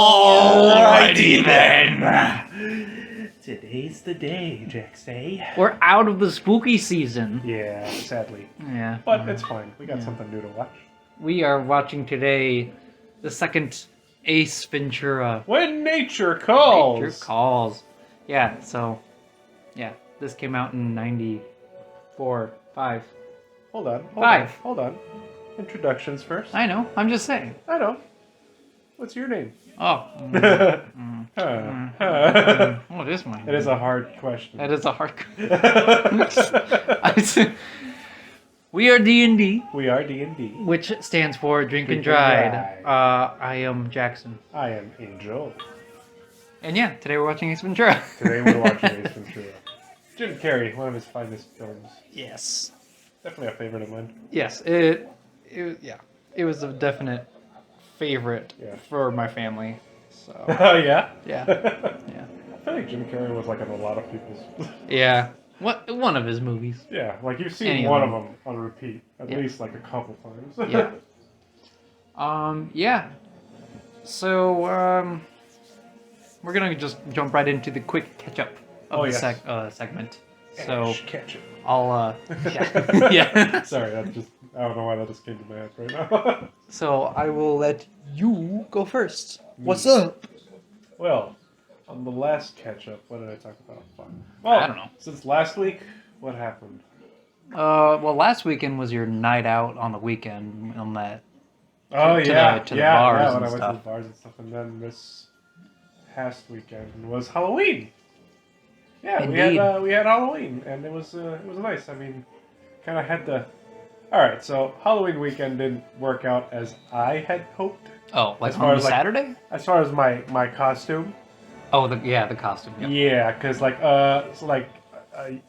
Alrighty then. Today's the day, Jax, eh? We're out of the spooky season. Yeah, sadly. Yeah. But it's fine. We got something new to watch. We are watching today the second Ace Ventura. When Nature Calls. Nature Calls. Yeah, so, yeah, this came out in 94, 5. Hold on. Five. Hold on. Introductions first. I know, I'm just saying. I know. What's your name? Oh. Oh, What is my name? it is a hard question. That is a hard We are D&D, We are D&D. which stands for Drink and Drink and Dried. Dried. I am Jackson. I am Angel. And yeah, today we're watching Ace Ventura. Today we're watching Ace Ventura. Jim Carrey, one of his finest films. Yes. Definitely a favorite of mine. Yes, it was a definite favorite for my family. So Oh, yeah? yeah. I feel like Jim Carrey was like in a lot of people's... Yeah. One of his movies. Yeah, like you've seen Any one of of them on repeat at least like a couple times. Yeah. Yeah. So we're gonna just jump right into the quick catch up of the segment. So catch it. I'll yeah. Sorry, I don't know why that just came to my head right now. So I will let you go first. What's up? Well, on the last catch up, what did I talk about? Well, I don't know. Since last week, what happened? Well, last weekend was your night out on the weekend on that. Oh, to the bars when and I went to stuff. the bars and stuff, and then this past weekend was Halloween. Yeah, Indeed. we had Halloween, and it was nice. I mean, kind of had to. All right, so Halloween weekend didn't work out as I had hoped. Oh, like As far on as, the like, Saturday? As far as my costume. Oh, the costume. Yep. Yeah, because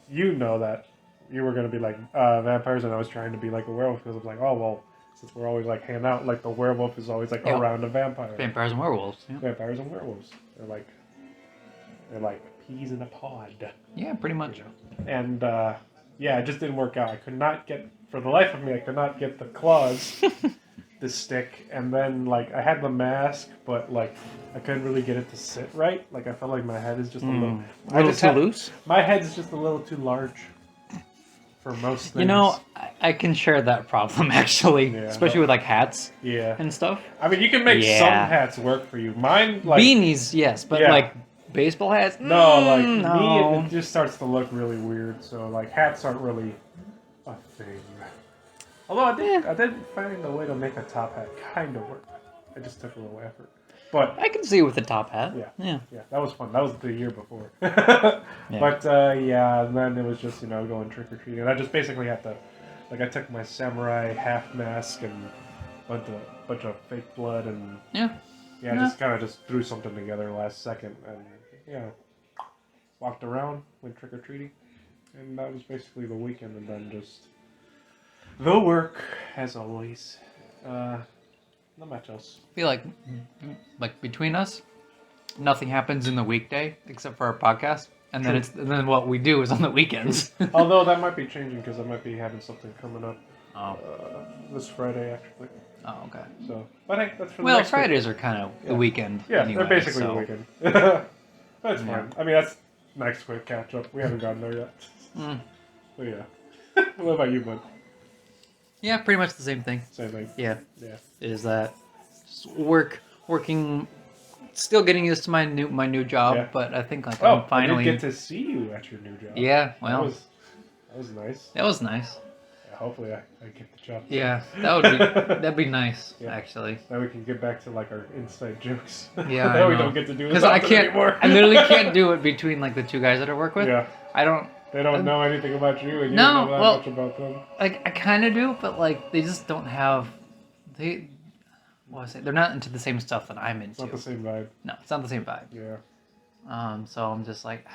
you know that you were gonna be like vampires, and I was trying to be like a werewolf because I was like, oh well, since we're always like hanging out, like the werewolf is always like around a vampire. Vampires and werewolves. Yeah. Vampires and werewolves. They're like peas in a pod. Yeah, pretty much. And it just didn't work out. I could not get, for the life of me, the claws to stick. And then like I had the mask, but like I couldn't really get it to sit right. Like I felt like my head is just a little too loose. My head is just a little too large for most things. You know, I can share that problem actually, Yeah, especially with like hats Yeah. and stuff. I mean, you can make some hats work for you. Mine, like Beanies, yes, but like baseball hats, no, no. it just starts to look really weird. So like hats aren't really a thing. Although I did find a way to make a top hat kind of work. It just took a little effort. But I can see it with the top hat. yeah, that was fun. That was the year before. But and then it was just going trick or treating. And I just basically had to, like, I took my samurai half mask and bunch of fake blood and just kind of just threw something together last second and walked around, went trick or treating, and that was basically the weekend. And then just the work as always. Not much else. I feel like between us, nothing happens in the weekday except for our podcast, and then what we do is on the weekends. Although that might be changing because I might be having something coming up this Friday actually. Oh, okay. So, but hey, that's for the next Fridays week. are kind of the weekend. Yeah, anyway, they're basically the weekend. That's fine. I mean, that's next quick catch up. We haven't gotten there yet. So yeah. What about you, bud? Yeah, pretty much the same thing. Same thing. Yeah. Yeah. Is that working, still getting used to my new job, but I think like I'm finally I did get to see you at your new job. Yeah, well, that was nice. That was nice. Yeah, hopefully I get the job. Yeah, that'd be nice actually. Now we can get back to like our inside jokes. Yeah, now we don't get to do this anymore. I literally can't do it between like the two guys that I work with. Yeah. They don't know anything about you, and you don't know that much about them. Like I kind of do, but like they just don't have they're not into the same stuff that I'm into. It's not the same vibe. No, it's not the same vibe. Yeah. So I'm just like, man,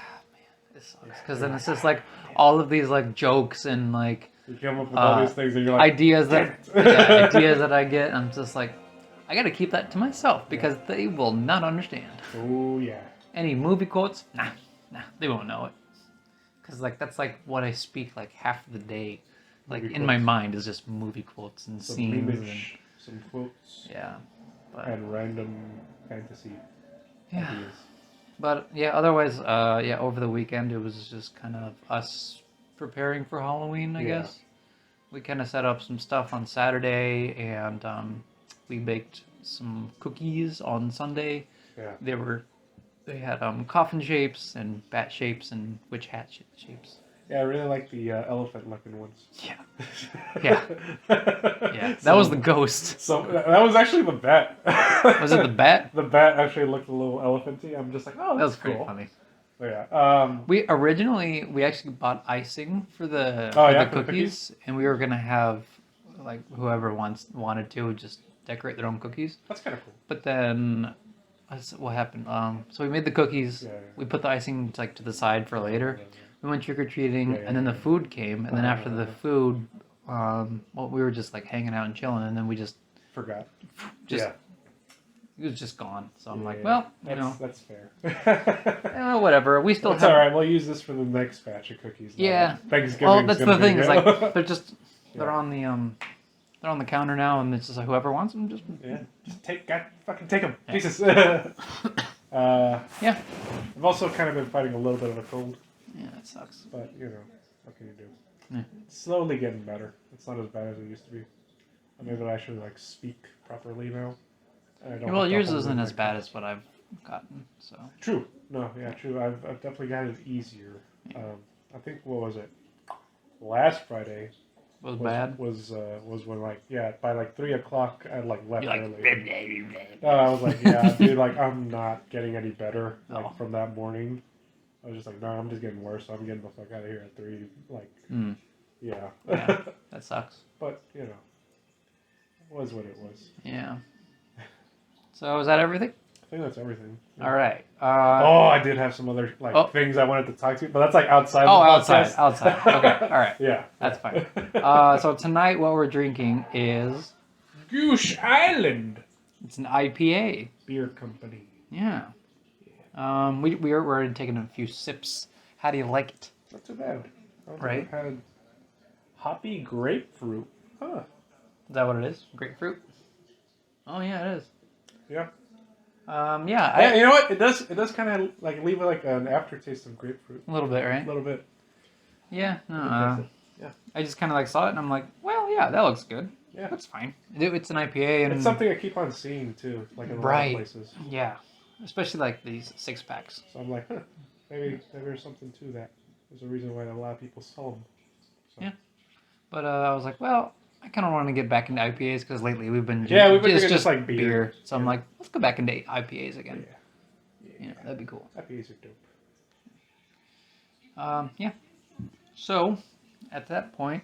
this sucks. Because then it's just like all of these like jokes and like you come up with all these things, and you're like ideas that I get. I'm just like, I gotta keep that to myself because they will not understand. Oh yeah. Any movie quotes? Nah, they won't know it. Because like that's like what I speak like half of the day, like in my mind is just movie quotes and scenes and some quotes. Yeah. and random fantasy ideas. But yeah, otherwise, over the weekend it was just kind of us preparing for Halloween, I guess. We kind of set up some stuff on Saturday, and we baked some cookies on Sunday. Yeah. They had coffin shapes and bat shapes and witch hat shapes. Yeah, I really like the elephant-looking ones. Yeah. Yeah. That was the ghost. So that was actually the bat. Was it the bat? The bat actually looked a little elephanty. I'm just like, oh, that's pretty cool. funny. So, yeah. We actually bought icing for the cookies, and we were gonna have like whoever wanted to just decorate their own cookies. That's kind of cool. But then, what happened? So we made the cookies. Yeah. We put the icing like to the side for later. Yeah. We went trick or treating, and then the food came, and then after the food, we were just like hanging out and chilling, and then we just forgot. It was just gone. So I'm like, well, that's fair. Whatever. We still have. All right. We'll use this for the next batch of cookies. Yeah. Thanksgiving. Well, that's the thing. Is like they're on the counter now, and it's just like whoever wants them, just take them. Yeah. Jesus. Yeah. I've also kind of been fighting a little bit of a cold. Yeah, that sucks. But what can you do? Yeah. It's slowly getting better. It's not as bad as it used to be. I'm able to actually speak properly now. Well, yours isn't as bad as what I've gotten. So true. No, yeah, true. I've definitely got it easier. Yeah. I think what was it? Last Friday was bad. Was when by 3 o'clock I left early. Blah, I was like, yeah, dude, I'm not getting any better from that morning. I was just like, no, I'm just getting worse. So I'm getting the fuck out of here at 3. Yeah. That sucks. But it was what it was. Yeah. So is that everything? I think that's everything. Yeah. All right. I did have some other things I wanted to talk to you, but that's outside. Outside. Okay. All right. Yeah. That's fine. So tonight what we're drinking is Goose Island. It's an IPA. Beer company. Yeah. We're already taking a few sips. How do you like it? Not too bad. Right. I've had hoppy grapefruit. Huh. Is that what it is? Grapefruit? Oh yeah, it is. Yeah. Yeah. You know what? It does kind of leave an aftertaste of grapefruit. A little bit, right? A little bit. Yeah. Yeah. I just kind of saw it and I'm like, well, yeah, that looks good. Yeah. That's fine. It's an IPA and it's something I keep on seeing too, in a lot of places. Yeah. Especially these 6-packs. So I'm like, maybe there's something to that. There's a reason why a lot of people sell them. So. Yeah. But I was like, well, I kind of want to get back into IPAs because lately we've been drinking just beer. So I'm like, let's go back into IPAs again. Yeah. That'd be cool. IPAs are dope. Yeah. So at that point,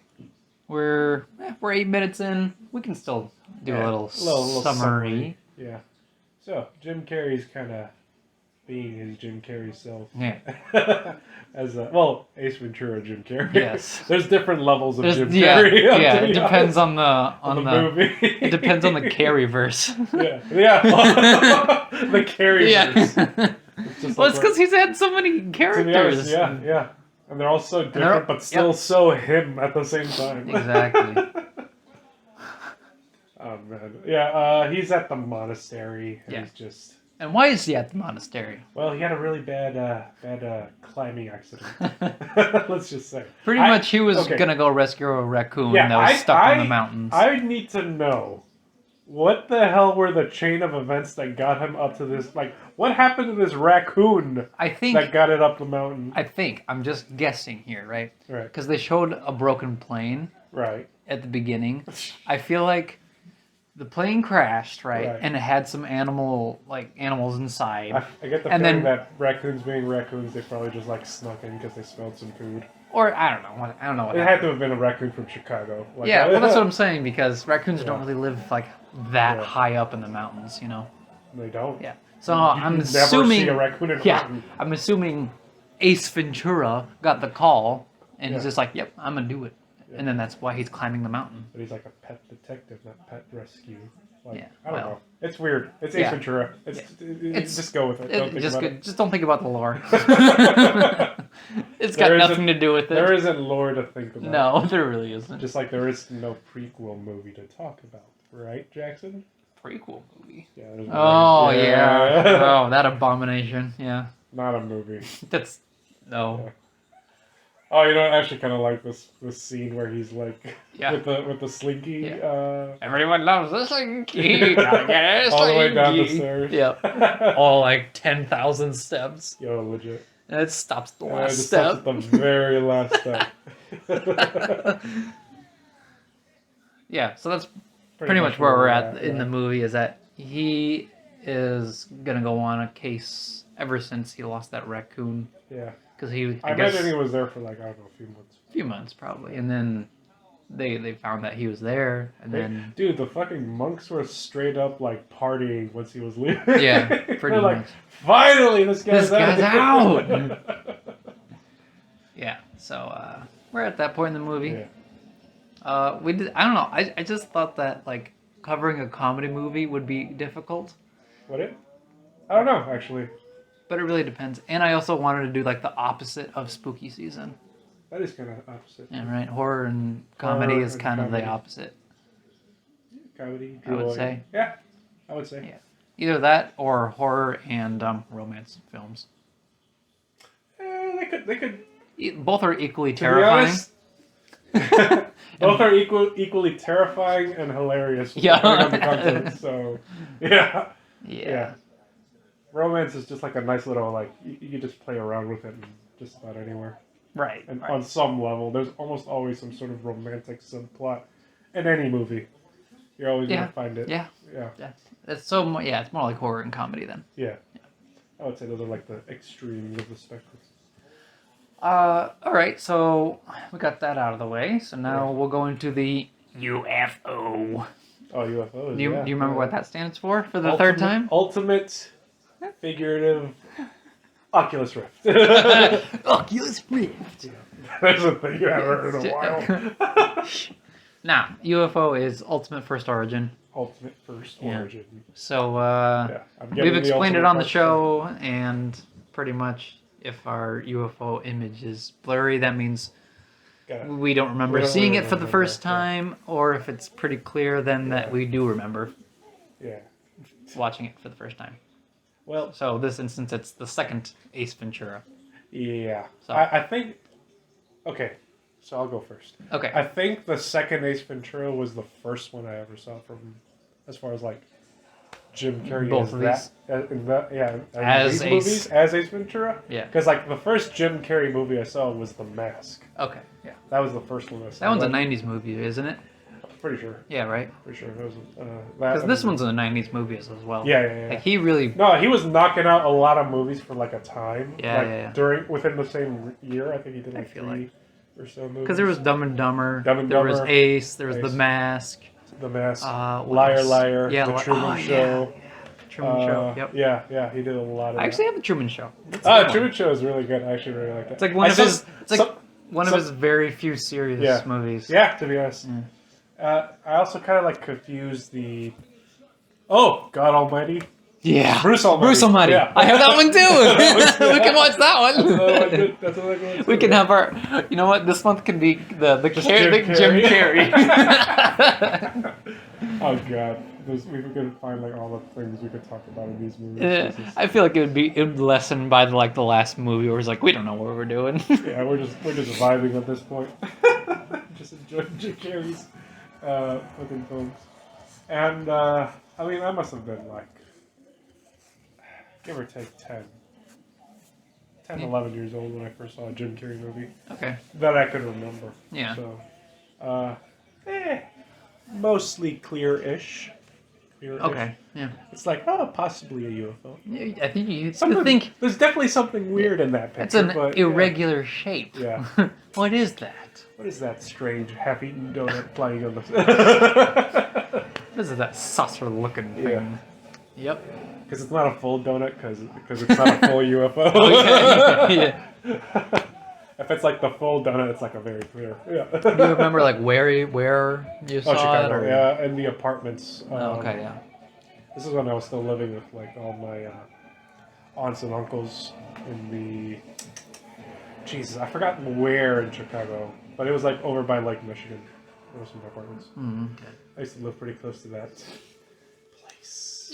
we're 8 minutes in. We can still do a little summary. Yeah. So Jim Carrey's kind of being his Jim Carrey self. Yeah. As Ace Ventura Jim Carrey. Yes. There's different levels of Jim Carrey. Yeah. It depends on the movie. It depends on the Carreyverse. Yeah. The Carreyverse. Yeah. It's because he's had so many characters. Yeah. And they're all so different, but still so him at the same time. Exactly. Oh man. Yeah. He's at the monastery. And he's just. And why is he at the monastery? Well, he had a really bad climbing accident. Let's just say. Pretty much, he was gonna go rescue a raccoon that was stuck on the mountains. I need to know what the hell were the chain of events that got him up to this. What happened to this raccoon? That got it up the mountain. I'm just guessing here, right? Right. Because they showed a broken plane. Right. At the beginning, I feel like. The plane crashed, right? And it had some animals inside. I get the feeling that raccoons being raccoons, they probably just snuck in because they smelled some food. Or I don't know. I don't know what it had to have been a raccoon from Chicago. Well, that's what I'm saying because raccoons don't really live that high up in the mountains, They don't. Yeah. So I'm assuming. Never see a raccoon in a mountain. I'm assuming Ace Ventura got the call, and he's just like, "Yep, I'm gonna do it." And then that's why he's climbing the mountain. But he's like a pet detective, not pet rescue. I don't know. It's weird. It's Ace Ventura. Just go with it. Just don't think about the lore. It's got nothing to do with it. There isn't lore to think about. No, there really isn't. Just like there is no prequel movie to talk about. Right, Jackson? prequel movie. Yeah. There's Oh yeah. Oh, that abomination. Yeah. Not a movie. That's no. Yeah. Oh, you know, I actually kind of like this scene where he's like Yeah. with the slinky. Yeah. Everyone loves the slinky. Gotta get a all the way down the slinky. stairs. Yep. All like 10,000 steps. Yo, legit. And it stops at the It last just step. stops at the very last step. Yeah, so that's pretty much where we're at in the movie, is that he is gonna go on a case ever since he lost that raccoon. Yeah. Because he, I imagine he was there for like, I don't know, a few months. A few months probably, and then they found that he was there, and then dude, the fucking monks were straight up like partying once he was leaving. Yeah, pretty much. Like, finally, this guy's out. Yeah, so we're at that point in the movie. Yeah. We did. I don't know. I just thought that like covering a comedy movie would be difficult. Would it? I don't know, actually. But it really depends. And I also wanted to do like the opposite of spooky season. That is kind of opposite. Yeah, right. Horror and comedy is kind of the opposite. Comedy, I would say. Yeah, I would say. Yeah, either that or horror and romance films. They could. Both are equally To terrifying. be honest, both are equally terrifying and hilarious. Yeah. On the content, so yeah. Yeah. Romance is just like a nice little like you can just play around with it in just about anywhere. Right. And right. on some level, there's almost always some sort of romantic subplot in any movie. You're always gonna find it. Yeah. Yeah. It's so it's more like horror and comedy then. Yeah. I would say those are like the extremes of the spectrum. All right, so we got that out of the way. So now we'll go into the UFO. Oh, UFOs. Do you remember what that stands for the ultimate, third time? Ultimate figurative Oculus Rift. Oculus Rift. That's a thing you haven't heard in a while. Now, UFO is Ultimate First Origin. Ultimate First Origin. So I'm getting we've explained it on the part show, and pretty much if our UFO image is blurry, that means we don't remember seeing it for the first time, or if it's pretty clear, then that we do remember watching it for the first time. Well, so this instance, it's the second Ace Ventura. Yeah. So I think... Okay, so I'll go first. Okay. I think the second Ace Ventura was the first one I ever saw from, as far as like Jim Carrey. Both of these? As these movies, as Ace Ventura? Yeah. Because like the first Jim Carrey movie I saw was The Mask. Okay, yeah. That was the first one I saw. That one's a 90s movie, isn't it? Pretty sure. Yeah, right? Pretty sure. It was, because this one's a 90s movie as well. Yeah. Like he really... No, he was knocking out a lot of movies for like a time. Yeah. Within the same year, I think he did like three or so movies. Because there was Dumb and Dumber. Dumb and there Dumber. was Ace. There was The Mask. The Mask. Liar, Liar. Yeah, The Truman Show. Yeah. Truman Show. Yep. Yeah. He did a lot of. I actually have the Truman Show. Truman Show is really good. I actually really like that. It's like one of his very few serious movies. Yeah, to be honest. I also kind of like confused the. Oh, God Almighty. Yeah. Bruce Almighty. Yeah. I have that one too. We can watch that one. That's another one. We can have our. You know what? This month can be the Jim Carrey. Oh God, we could find like all the things we could talk about in these movies. I feel like it would lessen by the last movie where it's like we don't know what we're doing. Yeah, we're just vibing at this point. Just enjoying Jim Carrey's fucking films. And I mean, I must have been like, give or take 10, 11 years old when I first saw a Jim Carrey movie. Okay. That I could remember. Yeah. So, mostly clear-ish. Okay. Yeah. It's like, possibly a UFO. I think you think there's definitely something weird in that picture. It's an irregular shape. Yeah. What is that? What is that strange half-eaten donut flying on the... What is that saucer-looking thing? Yeah. Yep. Because it's not a full donut, because it's not a full UFO. Okay. Yeah. If it's like the full donut, it's like a very clear. Yeah. Do you remember like where you saw Chicago, it? Or... Yeah, in the apartments. Okay, yeah. This is when I was still living with like all my aunts and uncles in the. Jesus, I forgot where in Chicago, but it was like over by Lake Michigan. There were some apartments. Mm-hmm. Okay. I used to live pretty close to that place.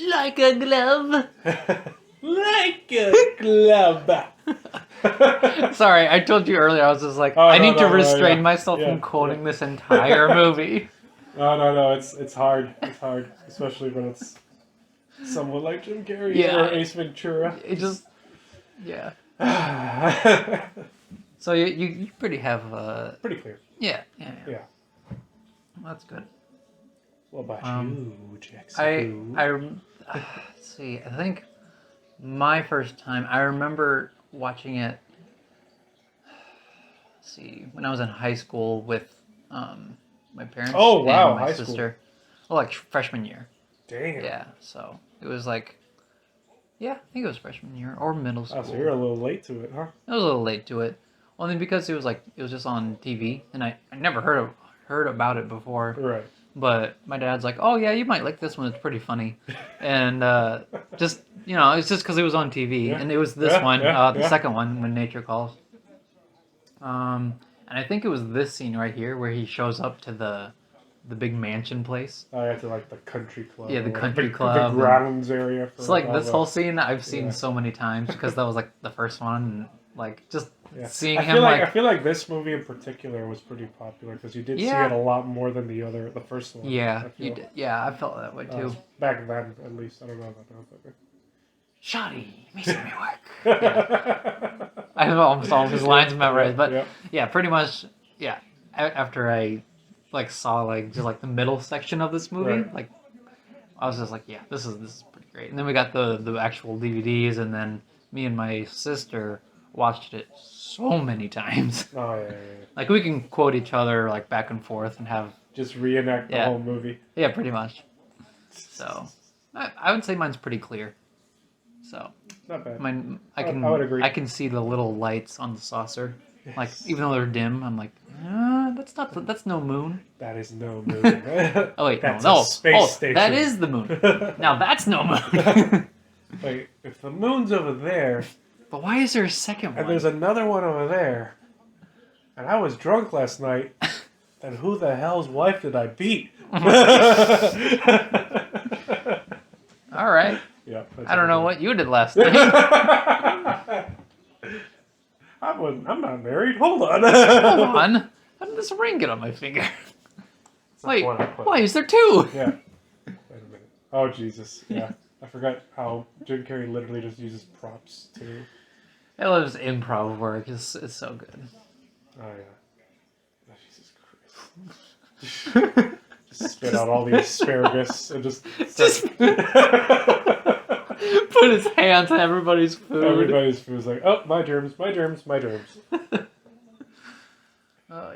Like a glove. Like a glove. Sorry, I told you earlier. I was just like, I need to restrain myself from quoting this entire movie. No. It's hard. It's hard, especially when it's someone like Jim Carrey or Ace Ventura. It just, yeah. So you pretty have pretty clear. Yeah. That's good. What about you, Jackson? Let's see. I think my first time, I remember watching it. Let's see, when I was in high school with my parents. Oh wow, and my high sister. school. Well, like freshman year. Damn. Yeah. So it was like, I think it was freshman year or middle school. Oh, so you're a little late to it, huh? I was a little late to it, only because it was just on TV, and I never heard about it before. Right. But my dad's like, oh yeah, you might like this one. It's pretty funny, and just it's just because it was on TV, and it was this one, the second one, When Nature Calls. And I think it was this scene right here where he shows up to the big mansion place. Oh, yeah, to like the country club. Yeah, the country club. The grounds area. It's like this whole scene I've seen so many times because that was like the first one, and like just seeing him. I feel like this movie in particular was pretty popular because you did see it a lot more than the first one. Yeah, you did. Yeah, I felt that way too. Back then, at least. I don't know about now. But... Shoddy, making me work. Yeah. I have almost all of his lines memorized, but pretty much, after I saw just the middle section of this movie, I was just like, this is pretty great. And then we got the actual DVDs, and then me and my sister watched it so many times. Oh yeah. Like we can quote each other back and forth and have just reenact the whole movie. Yeah, pretty much. So I would say mine's pretty clear. So not bad. I would agree. I can see the little lights on the saucer. Yes. Even though they're dim, I'm like, that's no moon. That is no moon. Oh wait, that's no. A space station. That is the moon. Now that's no moon. Wait, if the moon's over there. But why is there a second one? And there's another one over there. And I was drunk last night. And who the hell's wife did I beat? All right. Yeah. I don't know what you did last night. I'm not married. Hold on. Hold on. How did this ring get on my finger? Wait, why is there two? Yeah. Wait a minute. Oh, Jesus. Yeah. I forgot how Jim Carrey literally just uses props, too. I love his improv work. It's so good. Oh, yeah. Oh, Jesus Christ. Just spit out all the asparagus and just put his hands on everybody's food. Everybody's food is like, oh, my germs, my germs, my germs. Oh,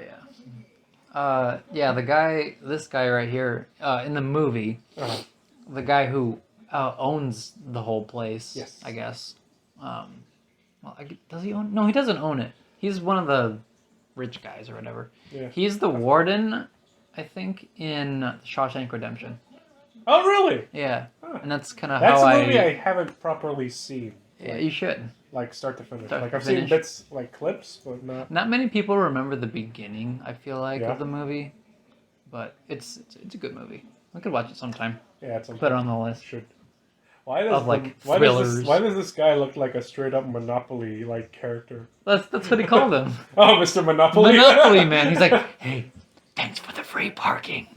yeah. This guy right here, in the movie, the guy who owns the whole place, yes. I guess. Does he own? No, he doesn't own it. He's one of the rich guys or whatever. Yeah. He's the warden, I think, in Shawshank Redemption. Oh, really? Yeah. Huh. And that's kind of how That's a movie I haven't properly seen. Yeah, you should. Start to finish. I've seen bits, clips, but not... Not many people remember the beginning, I feel like, of the movie. But it's a good movie. I could watch it sometime. Yeah, it's put it on the list. Should. Why does this guy look like a straight up Monopoly character? That's what he called him. Oh, Mr. Monopoly. Monopoly man. He's like, hey, thanks for the free parking.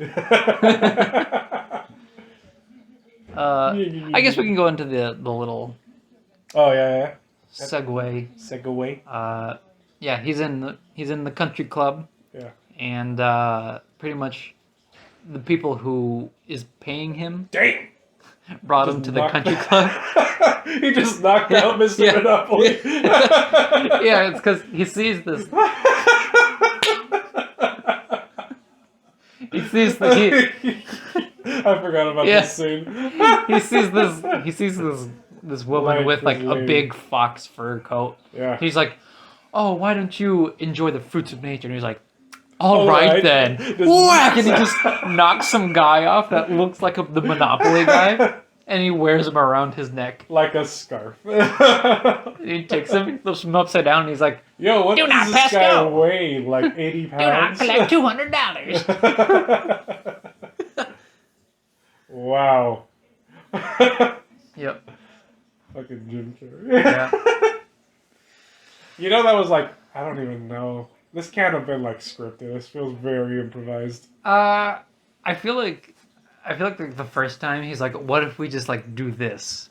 I guess we can go into the little. Oh yeah. Segue. Yeah, he's in the country club. Yeah. And pretty much, the people who is paying him. Damn. Brought him to the country club. He just knocked out Mr. Monopoly. Yeah, it's because he sees this. He sees I forgot about this scene. He sees this woman with a big fox fur coat. Yeah. He's like, "Oh, why don't you enjoy the fruits of nature?" And he's like, All right then. Whack! And he just knocks some guy off that looks like the Monopoly guy. And he wears him around his neck. Like a scarf. He takes him, flips him upside down, and he's like, yo, what does this guy weigh? Like 80 pounds? Do not collect $200. Wow. Yep. Fucking Jim Carrey. Yeah. You know, that was like, I don't even know. This can't have been like scripted. This feels very improvised. I feel like the first time he's like, what if we just like do this?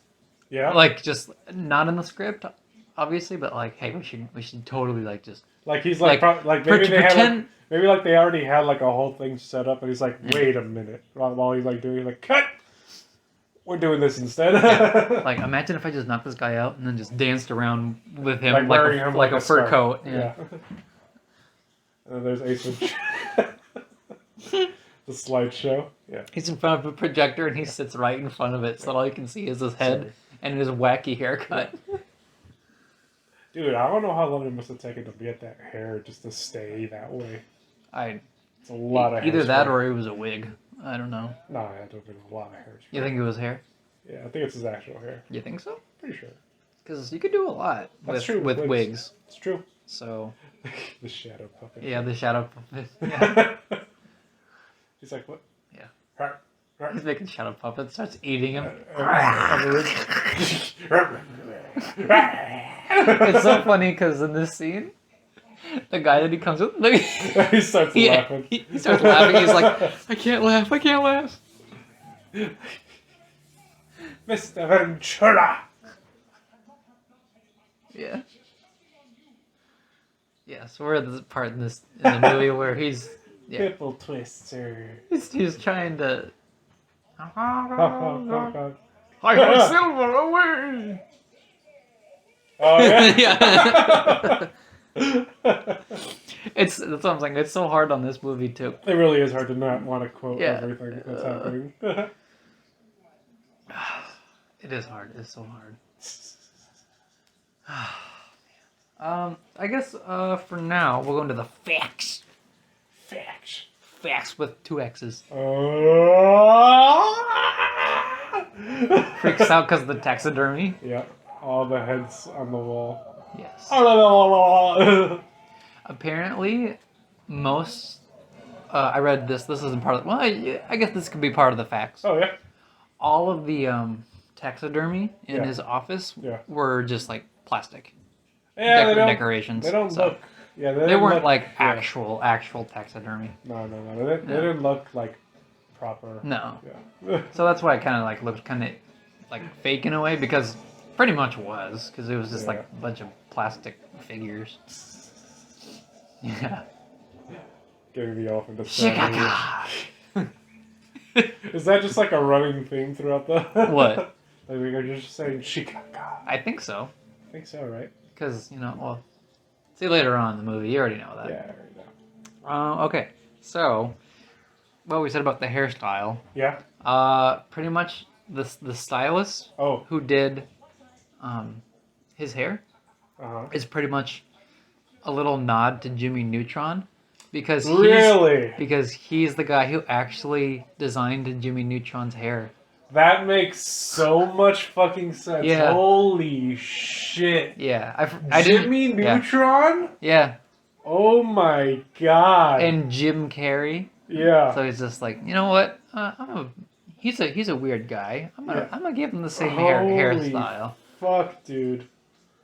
Yeah. Like just not in the script, obviously, but like, hey, we should totally like just Like he's like, like maybe they had like, maybe like they already had like a whole thing set up, and he's like, wait a minute, while he's like doing like cut. We're doing this instead. Yeah. Like, imagine if I just knocked this guy out and then just danced around with him like a fur coat. Yeah. And then there's Ace Ventura. The slideshow. Yeah. He's in front of a projector and he sits right in front of it, so all you can see is his head and his wacky haircut. Dude, I don't know how long it must have taken to get that hair just to stay that way. It's a lot of hair. Either that or it was a wig. I don't know. No, it had to have been a lot of hair. You think it was hair? Yeah, I think it's his actual hair. You think so? Pretty sure. Because you could do a lot with wigs. It's true. So. The shadow puppet. Yeah, the shadow puppet. Yeah. He's like, what? Yeah. He's making shadow puppets, starts eating him. It's so funny because in this scene, the guy that he comes with, he starts laughing. He starts laughing. He's like, I can't laugh. Mr. Ventura. Yeah. Yeah. So we're at this part in the movie where he's Pimple twister. He's trying to. I got silver away. Oh yeah. Yeah. That's what I'm saying. It's so hard on this movie too. It really is hard to not want to quote everything that's happening. It is hard. It's so hard. I guess for now we'll go into the facts. Facts with 2 X's. Freaks out because of the taxidermy. Yeah. All the heads on the wall. Yes. Apparently, most. I read this. This isn't part of. Well, I guess this could be part of the facts. Oh yeah. All of the taxidermy in his office were just like plastic. Yeah, decorations. They don't look. Yeah, they weren't like actual taxidermy. No. They didn't look like proper. No. Yeah. So that's why it kind of like looked kind of like fake in a way, because pretty much was, because it was just like a bunch of plastic figures. Yeah. Getting the elephant to Chicago. Is that just like a running theme throughout the? What? Like you're just saying Chicago. I think so. I think so, right? Because well, see later on in the movie, you already know that. Yeah, I already know. Okay, so what we said about the hairstyle. Yeah. Pretty much the stylist who did his hair is pretty much a little nod to Jimmy Neutron, because he's the guy who actually designed Jimmy Neutron's hair. That makes so much fucking sense. Yeah. Holy shit. Yeah. Jimmy Neutron? Yeah. Oh my god. And Jim Carrey. Yeah. So he's just like, you know what? He's a weird guy. I'm gonna give him the same hairstyle. Fuck, dude.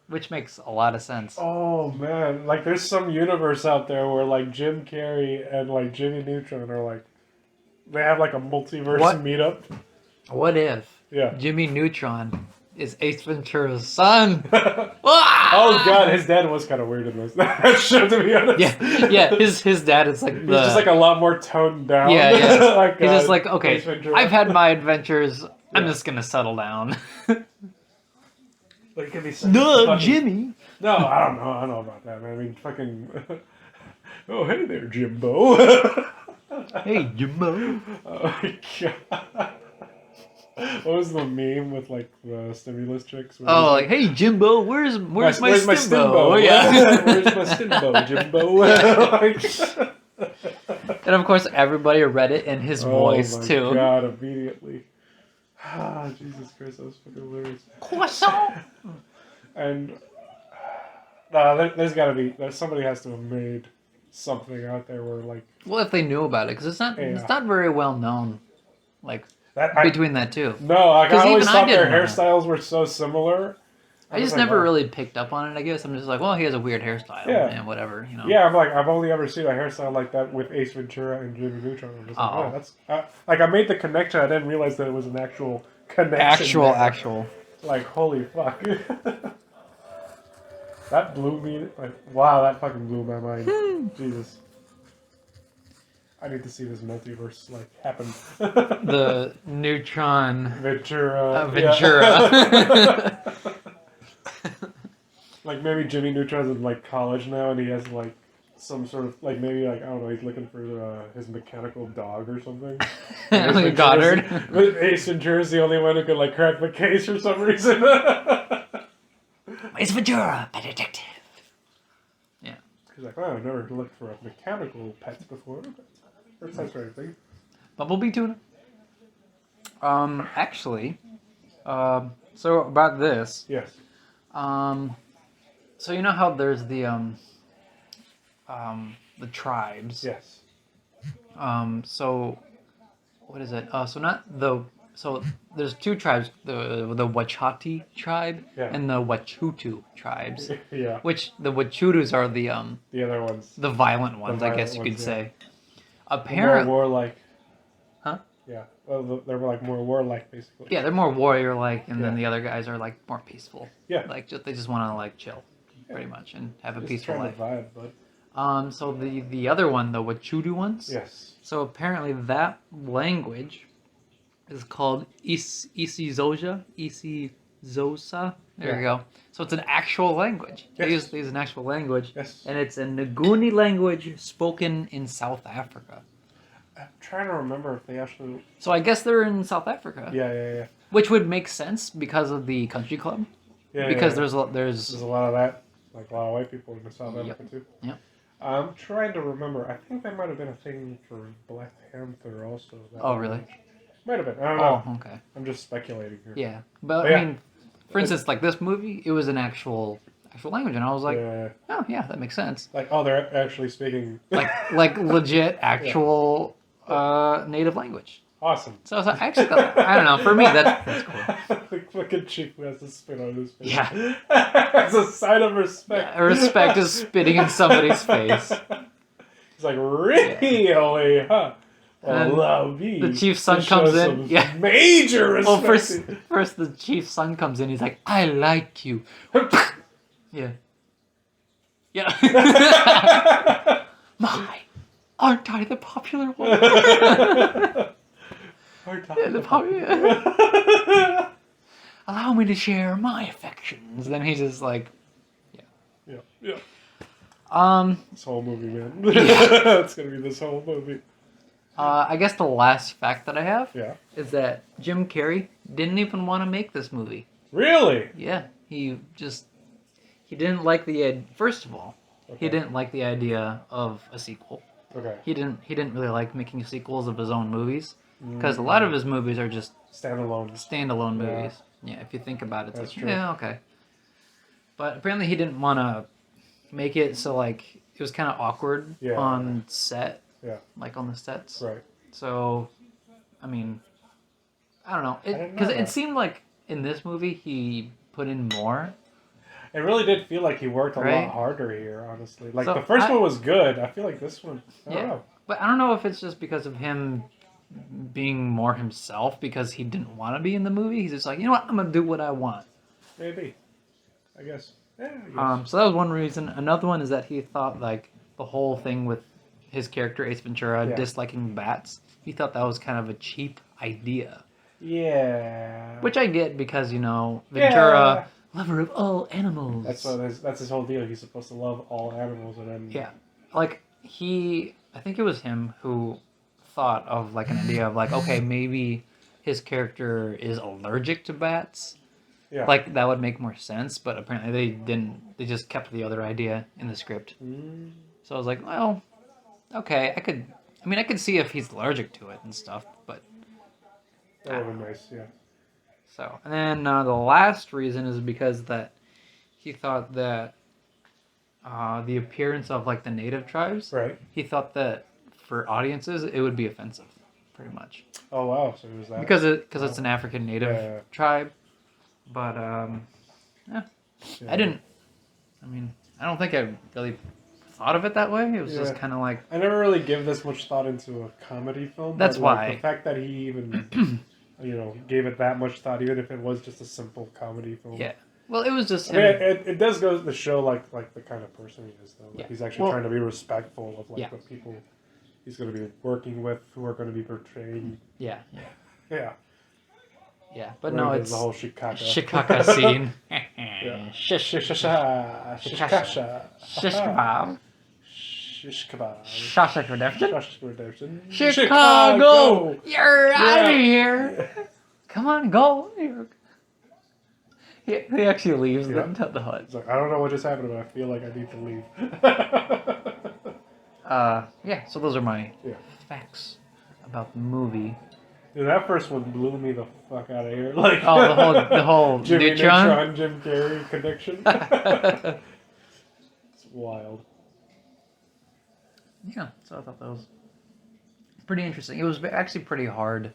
Which makes a lot of sense. Oh man, like there's some universe out there where like Jim Carrey and like Jimmy Neutron are like, they have like a multiverse meetup. What if Jimmy Neutron is Ace Ventura's son? Oh god, his dad was kind of weird in this show, to be honest. Yeah. His dad is like he's just like a lot more toned down. Yeah. Like, he's just like, okay, I've had my adventures. I'm just gonna settle down. Like, it could be Jimmy. No, I don't know. I don't know about that, man. I mean, fucking. Oh, hey there, Jimbo. Hey, Jimbo. Oh my god. What was the meme with like the stimulus chicks? Like, hey Jimbo, where's my Stimbo? Oh, yeah. Where's my Stimbo, Jimbo? And of course, everybody read it in his voice too. Oh my god! Immediately. Ah, Jesus Christ, that was fucking hilarious. Croissant. And there's got to be somebody has to have made something out there where like. Well, if they knew about it, because it's not very well known, like. between that two. No, like, I always even I thought their didn't know. hairstyles were so similar. I just never really picked up on it, I guess. I'm just like, well, he has a weird hairstyle and whatever, you know. Yeah, I'm like, I've only ever seen a hairstyle like that with Ace Ventura and Jimmy Neutron. I'm just like, oh, that's... like, I made the connection. I didn't realize that it was an actual connection. Actual. Like, holy fuck. That blew me... Like, wow, that fucking blew my mind. Jesus. I need to see this multiverse, like, happen. The Neutron... Ventura. Ventura. Like, maybe Jimmy Neutron's in, like, college now, and he has, like, some sort of, like, maybe, like, I don't know, he's looking for his mechanical dog or something. Goddard. Ace Ventura's the only one who could, like, crack the case for some reason. Ace Ventura, a detective. Yeah. He's like, oh, I've never looked for a mechanical pets before. Or pets or anything. Bumblebee tuna. Actually, so about this. Yes. So you know how there's the tribes. Yes. So what is it? So there's two tribes, the Wachati tribe and the Wachutu tribes. Yeah. Which the Wachutus are the other ones. the violent ones, I guess you could say. Apparently more warlike. Huh? Yeah. Well, they're like more warlike, basically. Yeah, they're more warrior-like, and then the other guys are like more peaceful. Yeah. Like they just want to like chill, pretty much, and have a peaceful life. Vibe, but... So the other one, the Wachutu ones. Yes. So apparently that language is called Isizosa. There you go. So it's an actual language. Yes. They use an actual language. Yes. And it's a Nguni language spoken in South Africa. I'm trying to remember if they actually... So I guess they're in South Africa. Yeah. Which would make sense because of the country club. Yeah. Because there's a lot of that. Like a lot of white people in South Africa too. Yep. I'm trying to remember. I think that might have been a thing for Black Panther also. Oh, really? Might have been. I don't know. Oh, okay. I'm just speculating here. Yeah. But I mean, for instance, like this movie, it was an actual language, and I was like, oh yeah, that makes sense. Like, oh, they're actually speaking like legit actual native language. Awesome. So actually, I don't know. For me, that's cool. Like fucking chick who has to spit on his face. Yeah. As a sign of respect. Yeah, respect is spitting in somebody's face. He's like, really, huh? Allow me. The chief's son comes in. Yeah. Major respect. Well, first the chief's son comes in. He's like, I like you. Yeah. Yeah. My, aren't I the popular one? Allow me to share my affections. Then he's just like, yeah. This whole movie, man. Yeah. It's gonna be this whole movie. I guess the last fact that I have is that Jim Carrey didn't even want to make this movie. Really? Yeah, he didn't like the first of all, he didn't like the idea of a sequel. Okay. He didn't really like making sequels of his own movies because a lot of his movies are just standalone movies. Yeah, if you think about it, it's That's like true. yeah, okay. But apparently he didn't want to make it so like it was kind of awkward on set. Yeah. Like on the sets. Right. So, I mean, I don't know. Because it seemed like in this movie he put in more. It really did feel like he worked a lot harder here, honestly. Like, the first one was good. I feel like this one, I don't know. But I don't know if it's just because of him being more himself because he didn't want to be in the movie. He's just like, you know what? I'm going to do what I want. Maybe. I guess. Yeah, I guess. So that was one reason. Another one is that he thought, like, the whole thing with his character, Ace Ventura, disliking bats, he thought that was kind of a cheap idea. Yeah. Which I get because, you know, Ventura, lover of all animals. That's his whole deal. He's supposed to love all animals, and then... Yeah. Like, I think it was him who thought of, like, an idea of, like, okay, maybe his character is allergic to bats. Yeah. Like, that would make more sense, but apparently they didn't. They just kept the other idea in the script. So I was like, well, okay, I could see if he's allergic to it and stuff, but... That would be nice, yeah. So, and then the last reason is because that he thought that the appearance of, like, the native tribes, right? He thought that for audiences, it would be offensive pretty much. Oh wow, so it was that Because it's an African native tribe, but yeah. I didn't. I mean, I don't think I really thought of it that way. It was just kind of like I never really give this much thought into a comedy film. That's but, why the fact that he even gave it that much thought, even if it was just a simple comedy film. Yeah. Well, it was just. I mean, it does go to show like the kind of person he is, though. Like, he's actually trying to be respectful of the people he's going to be working with, who are going to be portraying. Yeah. Yeah. Yeah, but no, it's the whole shikaka scene. Shish kebab. Shish kebab. Shawshank Redemption. Shawshank Redemption. Chicago! You're out of here! Come on, go! He actually leaves the hut. He's like, I don't know what just happened, but I feel like I need to leave. Yeah, so those are my facts about the movie. Dude, that first one blew me the fuck out of here. Like, the whole Jimmy Neutron? Jim Carrey connection. It's wild. Yeah, so I thought that was pretty interesting. It was actually pretty hard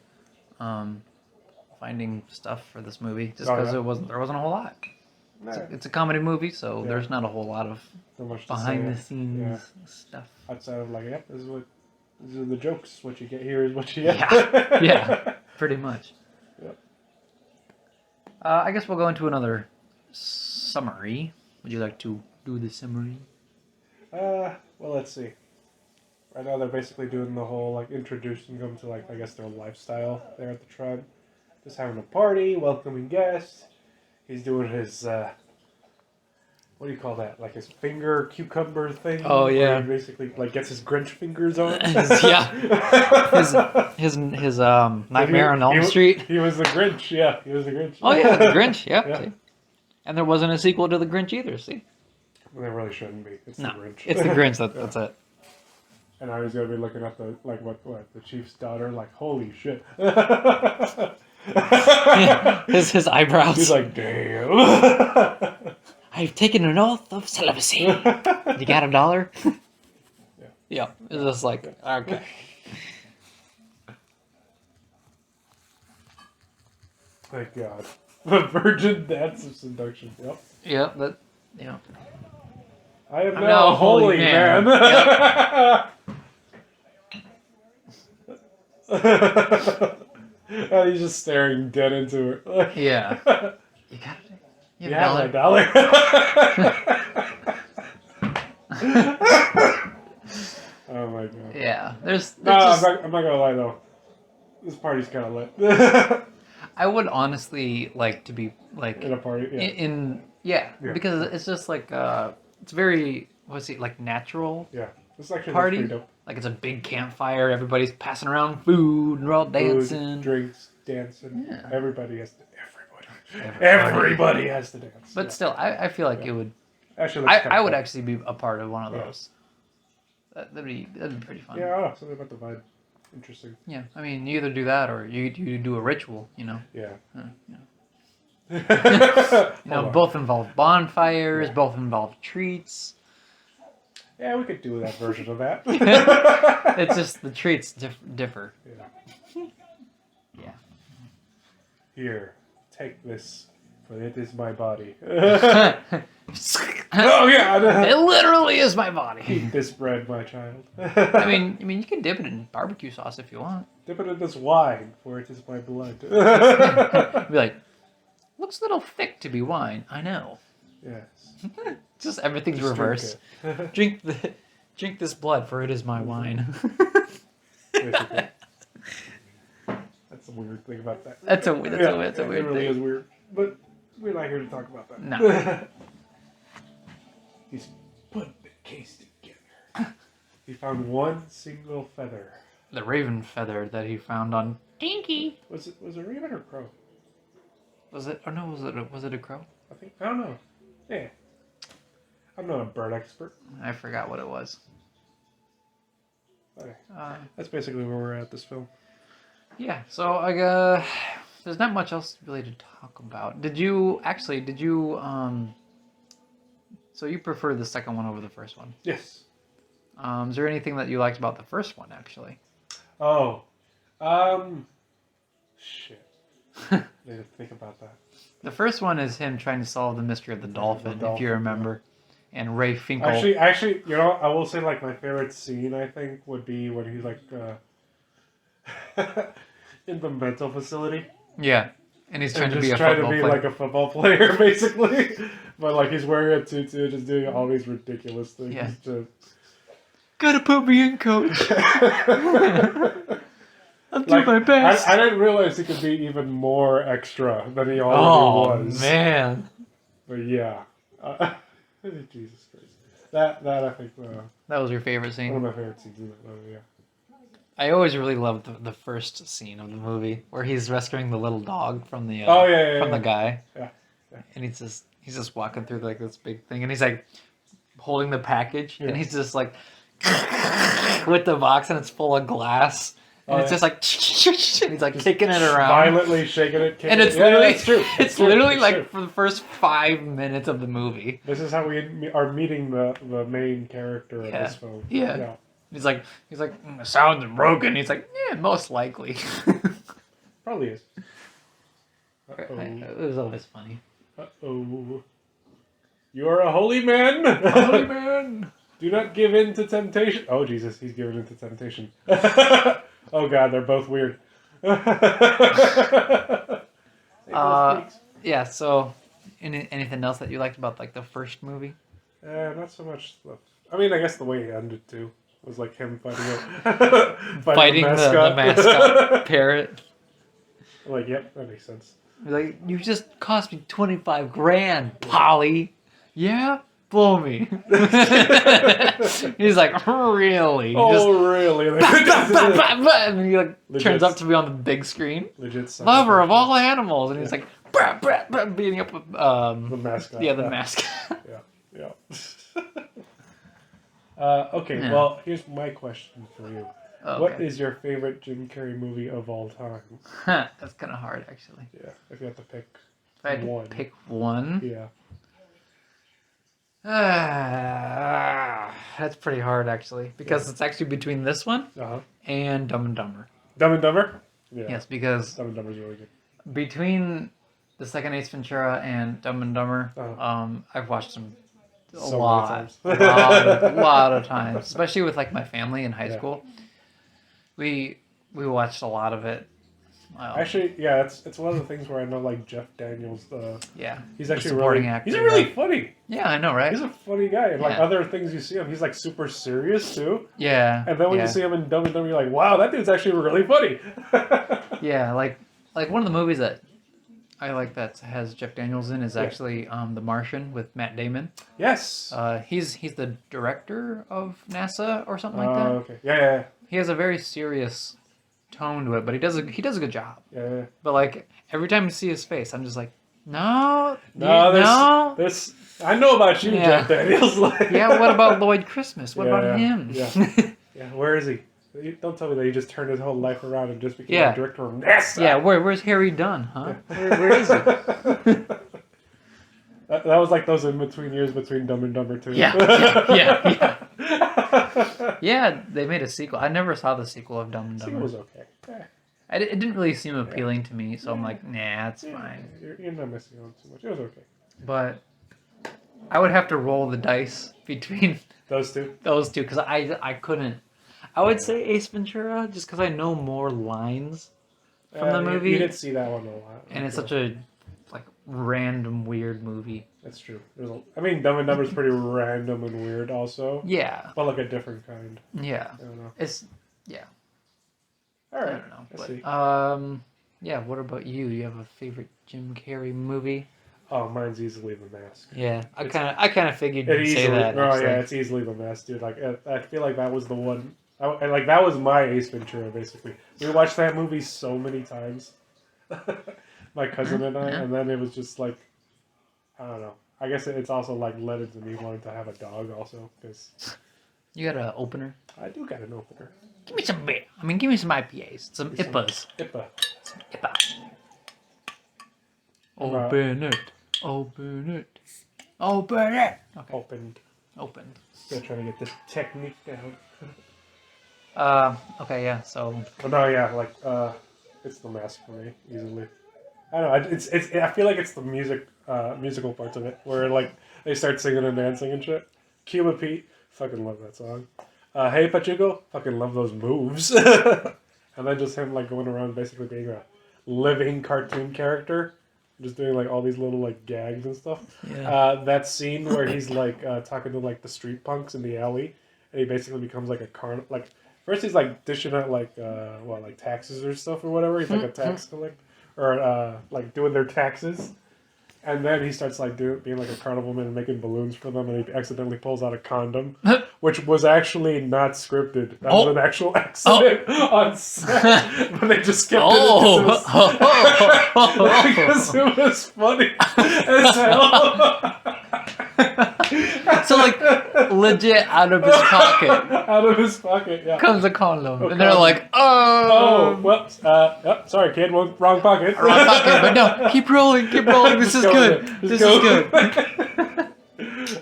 finding stuff for this movie, just because there wasn't a whole lot. It's a comedy movie, so there's not a whole lot of behind the scenes stuff. Outside of like, these are the jokes. What you get here is what you get. Yeah, pretty much. Yep. I guess we'll go into another summary. Would you like to do the summary? Well, let's see. Right now they're basically doing the whole, like, introducing them to, like, I guess their lifestyle there at the tribe. Just having a party, welcoming guests. He's doing his, what do you call that? Like his finger cucumber thing? Oh, yeah. Where he basically, like, gets his Grinch fingers on. His Nightmare on Elm Street. He was the Grinch, He was the Grinch. Oh, yeah, the Grinch, See? And there wasn't a sequel to the Grinch either, see? Well, there really shouldn't be. It's the Grinch. It's the Grinch, that's it. And now he's going to be looking at the, like, what, the chief's daughter, like, holy shit. His eyebrows. He's like, damn. I've taken an oath of celibacy. You got $1? Yeah. It's just like, okay. Thank God. The virgin dance of seduction. Yep. Yeah. I am now a holy man. And he's just staring dead into her. Yeah. You got it. You have a $1. dollar. Oh my God. Yeah. There's no, just... I'm not gonna lie though. This party's kind of lit. I would honestly like to be like in a party. Yeah. Because it's just like it's very like natural. Yeah. It's actually party. Pretty dope. Like it's a big campfire. Everybody's passing around food and we're all dancing. Drinks, dancing. Yeah. Everybody has to. Everybody has to dance. But still, I feel like it would. Actually, I would actually be a part of one of those. That'd be pretty fun. Yeah, I don't know. Something about the vibe. Interesting. Yeah, I mean, you either do that or you do a ritual. Yeah. Both involve bonfires. Both involve treats. Yeah, we could do that version of that. It's just the treats differ. Yeah. Yeah. Here, take this, for it is my body. Oh God! It literally is my body. Eat this bread, my child. I mean, you can dip it in barbecue sauce if you want. Dip it in this wine, for it is my blood. Be like, looks a little thick to be wine. I know. Yes. Just everything's reversed. Drink this blood, for it is my wine. Basically. That's a weird thing about that. That's a weird it really thing. is weird. But we're not here to talk about that. No. He's put the case together. He found one single feather. The raven feather that he found on Dinky. Was it raven or crow? Was it? Or no? Was it a crow? I don't know. Yeah. I'm not a bird expert. I forgot what it was. Okay. That's basically where we're at this film. Yeah. So there's not much else really to talk about. Did you? So you prefer the second one over the first one? Yes. Is there anything that you liked about the first one, actually? Oh, Shit. I need to think about that. The first one is him trying to solve the mystery of the dolphin, if you remember. And Ray Finkel. Actually, you know, I will say like my favorite scene I think would be when he's like in the mental facility. Yeah, and he's trying to be a trying football to be player. like a football player basically, but like he's wearing a tutu, just doing all these ridiculous things. Yeah. To... Gotta put me in, coach. I'm doing my best. I didn't realize he could be even more extra than he already was. Oh man. But yeah. Jesus Christ. That I think that was your favorite scene? One of my favorite scenes in that movie, yeah. I always really loved the first scene of the movie where he's rescuing the little dog from the the guy. Yeah. And he's just walking through like this big thing and he's like holding the package and he's just like with the box and it's full of glass. And it's just like and he's like kicking it around, violently shaking it, and it's literally true. It's literally like for the first 5 minutes of the movie. This is how we are meeting the main character of this film. Yeah. He's like the sound's broken. He's like, yeah, most likely. Probably is. It was always funny. You are a holy man. A holy man. Do not give in to temptation. Oh Jesus, he's giving in to temptation. Oh God, they're both weird. Yeah. So, anything else that you liked about like the first movie? Not so much. I mean, I guess the way it ended too was like him fighting the mascot parrot. Like, yep, that makes sense. Like, you just cost me $25,000, Polly. Yeah. Blow me. He's like, really? Really? And he like turns up to be on the big screen. Legit. Lover of all animals, and he's like beating up the mascot. Yeah, the mascot. Yeah. Okay. Yeah. Well, here's my question for you. Okay. What is your favorite Jim Carrey movie of all time? That's kind of hard, actually. Yeah, if you have to pick if I had to pick one. Yeah. That's pretty hard, actually, because it's actually between this one and Dumb and Dumber. Dumb and Dumber? Yeah. Yes, because Dumb and Dumber's really good. Between the second Ace Ventura and Dumb and Dumber, I've watched them a lot of times, especially with like my family in high school. We watched a lot of it. Actually, yeah, it's one of the things where I know like Jeff Daniels. He's actually supporting actor. He's really funny. Yeah, I know, right? He's a funny guy, and like other things you see him, he's like super serious too. Yeah. And then when you see him in Dumb and Dumber, you're like, wow, that dude's actually really funny. Yeah, like one of the movies that I like that has Jeff Daniels in is actually The Martian with Matt Damon. Yes. He's the director of NASA or something like that. Okay. Yeah. He has a very serious tone to it, but he does a good job. Yeah. But like every time you see his face, I'm just like, no. There's I know about you, Jeff Daniels. Yeah. What about Lloyd Christmas? What about him? Yeah. Where is he? Don't tell me that he just turned his whole life around and just became a director of NASA. Yeah. Where's Harry Dunn? Huh? Where is he? That was like those in between years between Dumb and Dumber 2. Yeah. Yeah, they made a sequel. I never saw the sequel of Dumb and Dumber. The sequel was okay. It didn't really seem appealing to me, so I'm like, nah, it's fine. You're not missing out too much. It was okay. But I would have to roll the dice between those two, because I couldn't. I would say Ace Ventura, just because I know more lines from the movie. You did see that one a lot. And it's such a random, weird movie. That's true. I mean, Dumb and Dumber's pretty random and weird also. Yeah. But like a different kind. Yeah. I don't know. All right. I don't know. But, what about you? You have a favorite Jim Carrey movie? Oh, mine's easily The Mask. Yeah, I kind of figured you'd say that. No, yeah, it's easily The Mask, dude. Like, I feel like that was the one. That was my Ace Ventura, basically. We watched that movie so many times. My cousin and I, and then it was just like, I don't know. I guess it's also like led into me wanting to have a dog also, because... You got an opener? I do got an opener. Give me some beer. Give me some IPAs. Some IPAs. IPA. Open it. Okay. Opened. Still trying to get this technique down. Okay, yeah. So But no, yeah, like it's The Mask for me easily. I don't know. It's I feel like it's the musical parts of it where like they start singing and dancing and shit. Cuba Pete, fucking love that song. Hey Pachuco, fucking love those moves. And then just him like going around basically being a living cartoon character, just doing like all these little like gags and stuff. yeah. That scene where he's like talking to like the street punks in the alley, and he basically becomes like a like. First he's like dishing out like like taxes or stuff or whatever. He's like a tax collector or like doing their taxes. And then he starts like being like a carnival man and making balloons for them, and he accidentally pulls out a condom, which was actually not scripted. That was an actual accident on set, but they just kept it because it was funny as hell. So like legit out of his pocket. Out of his pocket, yeah. Comes a condom, and they're like, "Oh, whoops! Sorry, kid, wrong pocket." Wrong pocket." But no, keep rolling. This is good. This is good.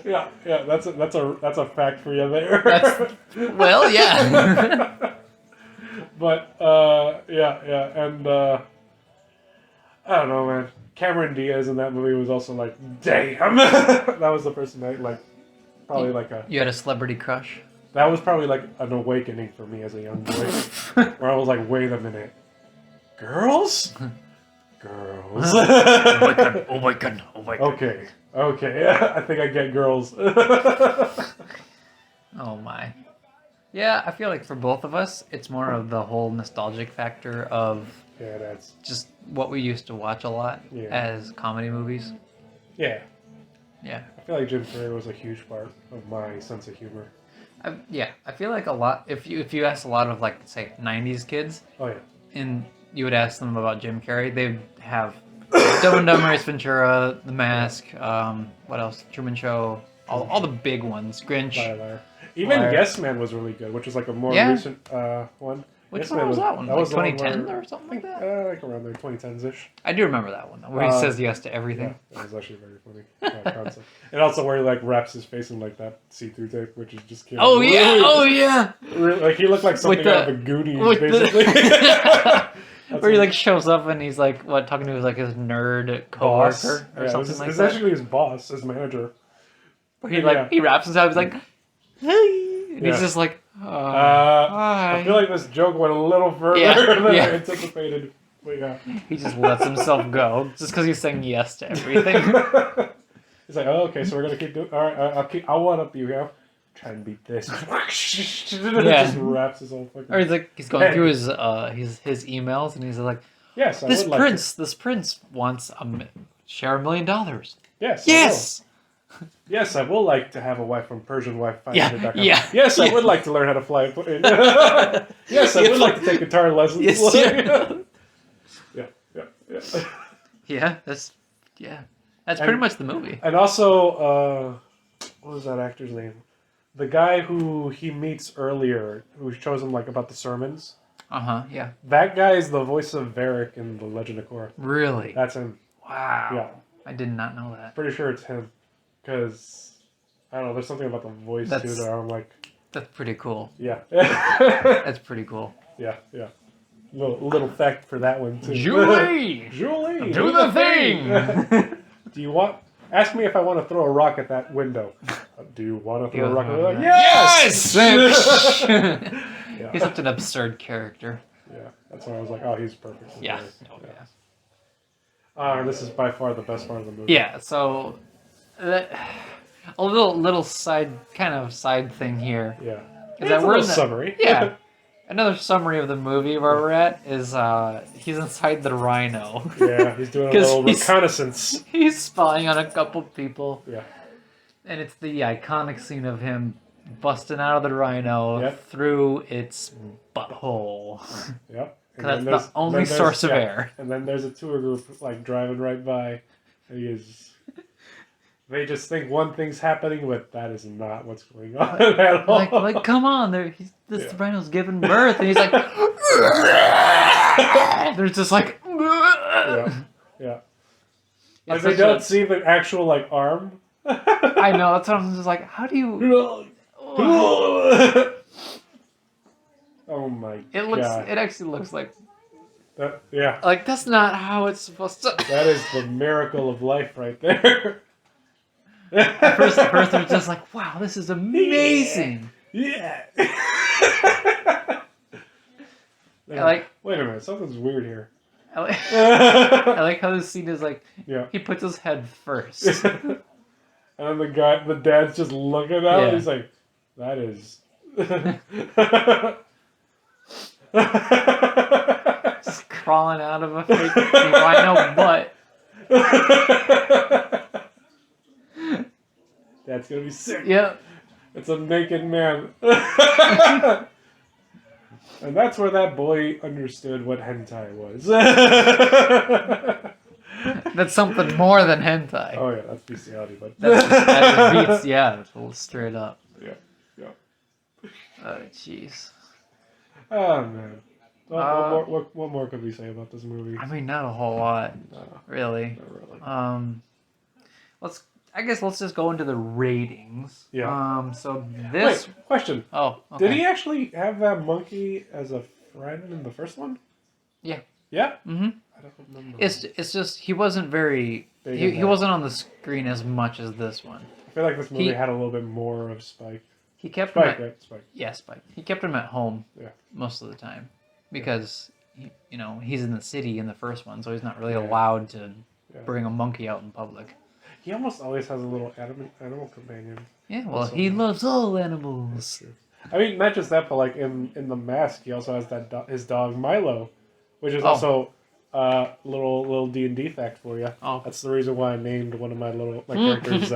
Yeah, that's a fact for you there. Well, yeah. But yeah, and I don't know, man. Cameron Diaz in that movie was also like, damn. That was the person that like probably like a. You had a celebrity crush? That was probably like an awakening for me as a young boy, where I was like, wait a minute, girls. Girls. Oh my god. Okay. I think I get girls. Oh my. Yeah, I feel like for both of us, it's more of the whole nostalgic factor of that's just what we used to watch a lot as comedy movies. Yeah. Yeah. I feel like Jim Carrey was a huge part of my sense of humor. I feel like a lot. If you ask a lot of like say '90s kids, and you would ask them about Jim Carrey, they'd have Dumb and Dumber, Ace Ventura, The Mask, what else? Truman Show, all the big ones. Grinch. Liar. Even Yes Man was really good, which is like a more recent one. Which Yes one Man was that one? That Like was 2010 or something like that? Like around there, 2010s-ish. I do remember that one, where he says yes to everything. Yeah, it was actually very funny concept. And also where he like wraps his face in like that see-through tape, which is just Oh yeah! Really, like he looked like something out of the Goonies, basically. Where he like shows up and he's like talking to his nerd coworker or something like that. It's actually his boss, his manager. Where he wraps himself, he's like, hey, and he's just like, hi. I feel like this joke went a little further than I anticipated. But yeah. He just lets himself go just because he's saying yes to everything. He's like, oh, okay, so we're gonna keep doing. All right, I'll one up you here. Try and beat this. Just wraps his whole fucking. Or he's like, he's going through his emails and he's like, yes, this prince wants share $1 million. Yes. Yes. Yes, I will like to have a wife from PersianWife500.com. Yeah. Yes, I would like to learn how to fly a plane. Yes, I would like to take guitar lessons. Yes, Yeah. Yeah, that's pretty much the movie. And also, what was that actor's name? The guy who he meets earlier, who shows him like about the sermons. Yeah. That guy is the voice of Varric in The Legend of Korra. Really? That's him. Wow. Yeah. I did not know that. Pretty sure it's him. Because, I don't know, there's something about the voice too that I'm like... That's pretty cool. Yeah. That's pretty cool. Yeah. Little fact for that one too. Julie! Do the thing! Do you want... Ask me if I want to throw a rock at that window. Do you want to throw a rock at the window? Yes! Yeah. He's such an absurd character. Yeah, that's why I was like, oh, he's perfect. Yeah. This is by far the best part of the movie. Yeah, so... a little side thing here. Yeah. It's a little summary. Yeah. Another summary of the movie where we're at is he's inside the Rhino. Yeah, he's doing a little reconnaissance. He's spying on a couple people. Yeah. And it's the iconic scene of him busting out of the Rhino through its butthole. Yep. Because that's the only source of air. And then there's a tour group like driving right by. And they just think one thing's happening, but that is not what's going on at all. Like come on, this Rhino's giving birth, and he's like, there's just like, yeah. Like they don't see the actual like arm. I know, that's what I'm just like. How do you? Oh my It looks. god. It actually looks like. Yeah. Like that's not how it's supposed to. That is the miracle of life right there. At first it was just like, wow, this is amazing. Yeah. Like, wait a minute, something's weird here. I like how this scene is like, yeah. He puts his head first. And then the dad's just looking at him. He's like, that is. Just crawling out of a fake rhino butt. That's gonna be sick. Yep. It's a naked man. And that's where that boy understood what hentai was. That's something more than hentai. Oh yeah, that's bestiality, but that beats, yeah, straight up. Yeah. Oh jeez. Oh man. What more could we say about this movie? I mean, not a whole lot, really. Not really. Let's just go into the ratings. Yeah. So this. Wait, question. Oh. Okay. Did he actually have that monkey as a friend in the first one? Yeah. Yeah. Mm-hmm. I don't remember. It's just he wasn't very. He wasn't on the screen as much as this one. I feel like this movie had a little bit more of Spike. He kept Spike, him right? Spike. Yeah, Spike. He kept him at home. Yeah. Most of the time, because he's in the city in the first one, so he's not really allowed to bring a monkey out in public. He almost always has a little animal companion. Yeah, well, he loves all animals. That's true. I mean, not just that, but like in The Mask, he also has his dog Milo, which is also little D&D fact for you. Oh, that's the reason why I named one of my characters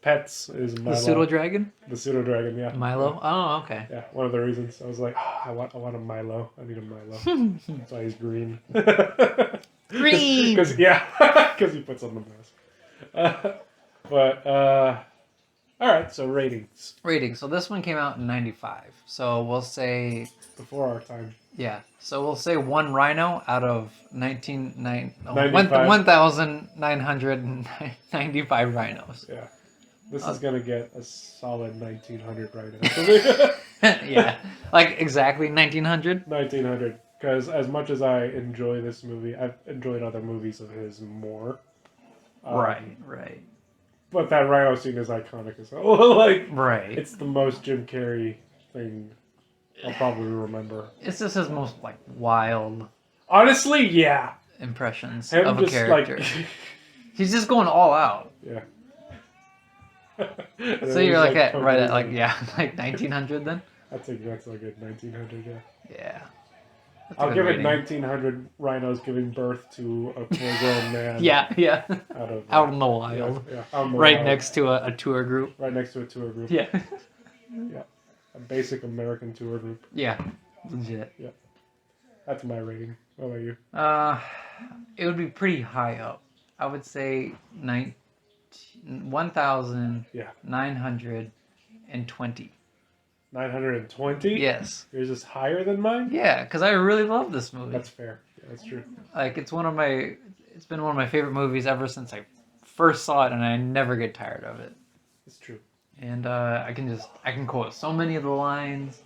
pets is Milo. The pseudo dragon. The pseudo dragon, yeah. Milo. Oh, okay. Yeah, one of the reasons I was like, I want a Milo. I need a Milo. That's why he's green. Green. Because he puts on the mask. All right, so ratings. So this one came out in 95. So we'll say before our time. Yeah. So we'll say one rhino out of 1,995 rhinos. Yeah. This is gonna get a solid 1,900 rhinos. Yeah. Like exactly 1,900? 1,900. Because as much as I enjoy this movie, I've enjoyed other movies of his more. Right. But that rhino scene is iconic as well. Right. It's the most Jim Carrey thing I'll probably remember. It's just his most wild. Honestly, yeah. Impressions Him of a character. He's just going all out. Yeah. So you're at 1,900 then. That's a good 1,900. Yeah. Yeah. I'll give it 1,900 rhinos giving birth to a full-grown man. Yeah. Out in the wild. Yeah, out in the right wild. next to a tour group. Right next to a tour group. Yeah. Yeah. A basic American tour group. Yeah. Legit. Yeah. That's my rating. What about you? It would be pretty high up. I would say 1,920. 920? Yes. Yours is higher than mine? Yeah, because I really love this movie. That's fair. Yeah, that's true. It's been one of my favorite movies ever since I first saw it, and I never get tired of it. It's true. And I can quote so many of the lines.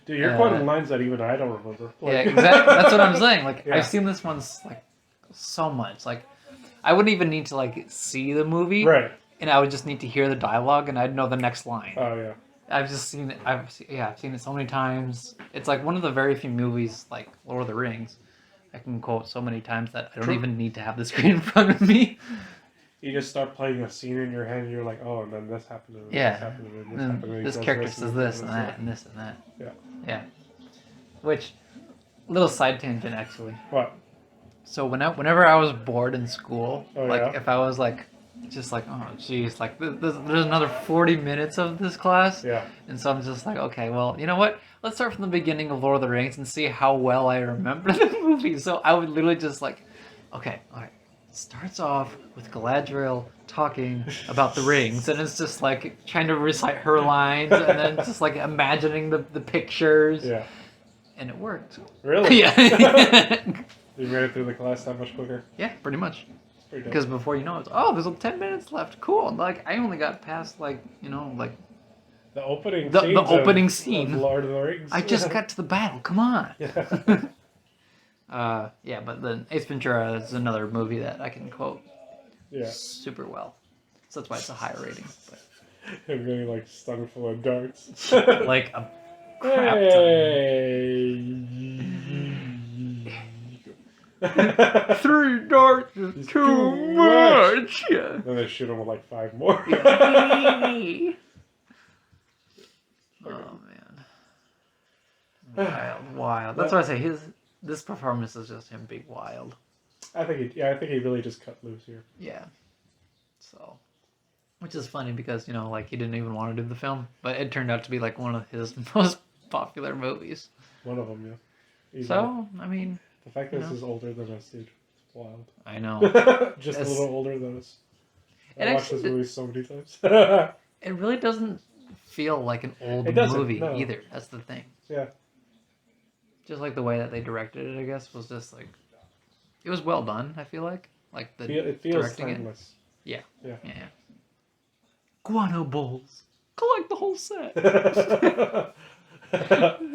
Dude, you're quoting lines that even I don't remember. Yeah, exactly. That's what I'm saying. I've seen this one so much. I wouldn't even need to see the movie. Right. And I would just need to hear the dialogue, and I'd know the next line. Oh yeah. I've just seen it. I've seen it so many times. It's one of the very few movies, like Lord of the Rings, I can quote so many times that I don't even need to have the screen in front of me. You just start playing a scene in your head, and you're like, oh, and then this happened, and yeah. this happened, and this and happened. And this character says this and that, and this and that. Yeah. Yeah. Which, little side tangent actually. What? So whenever I was bored in school, if I was just oh geez, there's another 40 minutes of this class. Yeah. And so I'm just okay, well, you know what? Let's start from the beginning of Lord of the Rings and see how well I remember the movie. So I would literally just okay, all right. Starts off with Galadriel talking about the rings, and it's just trying to recite her lines, and then just imagining the pictures. Yeah. And it worked. Really? Yeah. You made it through the class that much quicker? Yeah, pretty much. Because before you know it, there's 10 minutes left. Cool. I only got past The opening The scenes opening of scene. Lord of the Rings. I just got to the battle. Come on. Yeah. Yeah, but then Ace Ventura is another movie that I can quote Yeah. super well. So that's why it's a higher rating. But Him getting like stung full of darts. like a crap ton. 3 darts is It's too too much. Yeah. Then they shoot him with like 5 more. Oh man. Wild. That's why I say this performance is just him being wild. I think he really just cut loose here. Yeah. So, which is funny because like he didn't even want to do the film, but it turned out to be like one of his most popular movies. One of them, yeah. Easily. So, I mean, the fact that this is older than us, dude, it's wild. I know. Just a little older than us. It I watched actually this movie so many times. It really doesn't feel like an old movie either. That's the thing. Yeah. Just like the way that they directed it, I guess, was just like it was well done. I feel like It feels directing timeless. Yeah. Yeah. Guano bowls. Collect the whole set.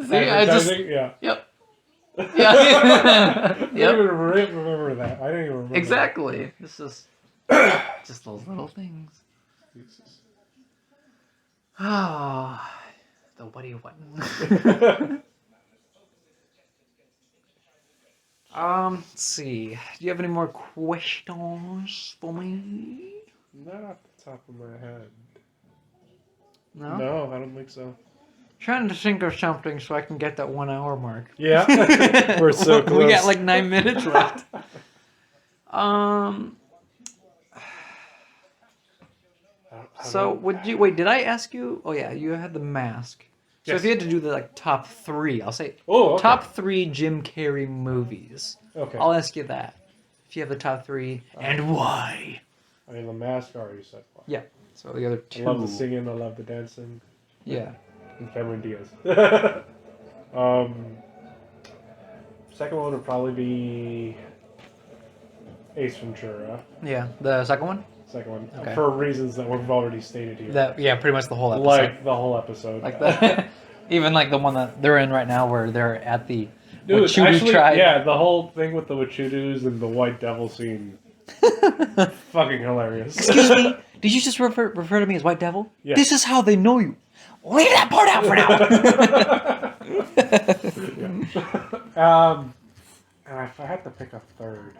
See, I just yeah. Yep. I Yeah. didn't even remember that. I didn't even remember. Exactly. It's just those little things. Jesus. Oh, the what do you want? Let's see. Do you have any more questions for me? Not off the top of my head. No? No, I don't think so. Trying to think of something so I can get that 1 hour mark. Yeah. We're so close. We got like 9 minutes left. So wait, did I ask you? Oh yeah, you had the mask. So Yes. if you had to do the top 3, I'll say okay. top 3 Jim Carrey movies. Okay. I'll ask you that. If you have the top 3 and why. I mean, The Mask I already said. Why. Yeah. So the other 2. I love the singing. I love the dancing. Yeah. And Cameron Diaz. Second one would probably be Ace Ventura. Yeah. The second one. Second one, Okay. for reasons that we've already stated here. Pretty much the whole episode. Like the whole episode. Like the, even like the one that they're in right now, where they're at the Dude, Wachudu actually, tribe. yeah, the whole thing with the Wachudus and the White Devil scene, fucking hilarious. Excuse me, did you just refer to me as White Devil? Yeah. This is how they know you. Leave that part out for now. And if I had to pick a third,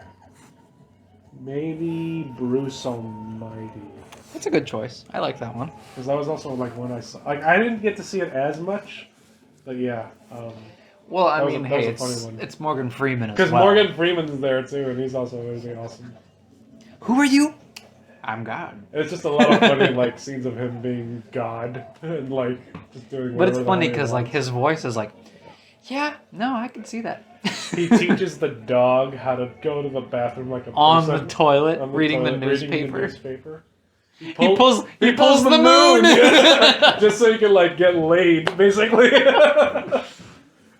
maybe Bruce Almighty. That's a good choice. I like that one. Because that was also like when I saw, like I didn't get to see it as much, but yeah. Well, I That was mean, a- that was hey, a funny one. it's Morgan Freeman as Because well. Morgan Freeman's there too, and he's also really awesome. Who are you? I'm God. It's just a lot of funny like scenes of him being God and like just doing. But it's whatever the funny hell he because like wants. his voice is like, yeah, no, I can see that. He teaches the dog how to go to the bathroom like a On person. the toilet, On the reading the toilet, newspaper. newspaper. He pulls the moon. Just so he can like get laid, basically.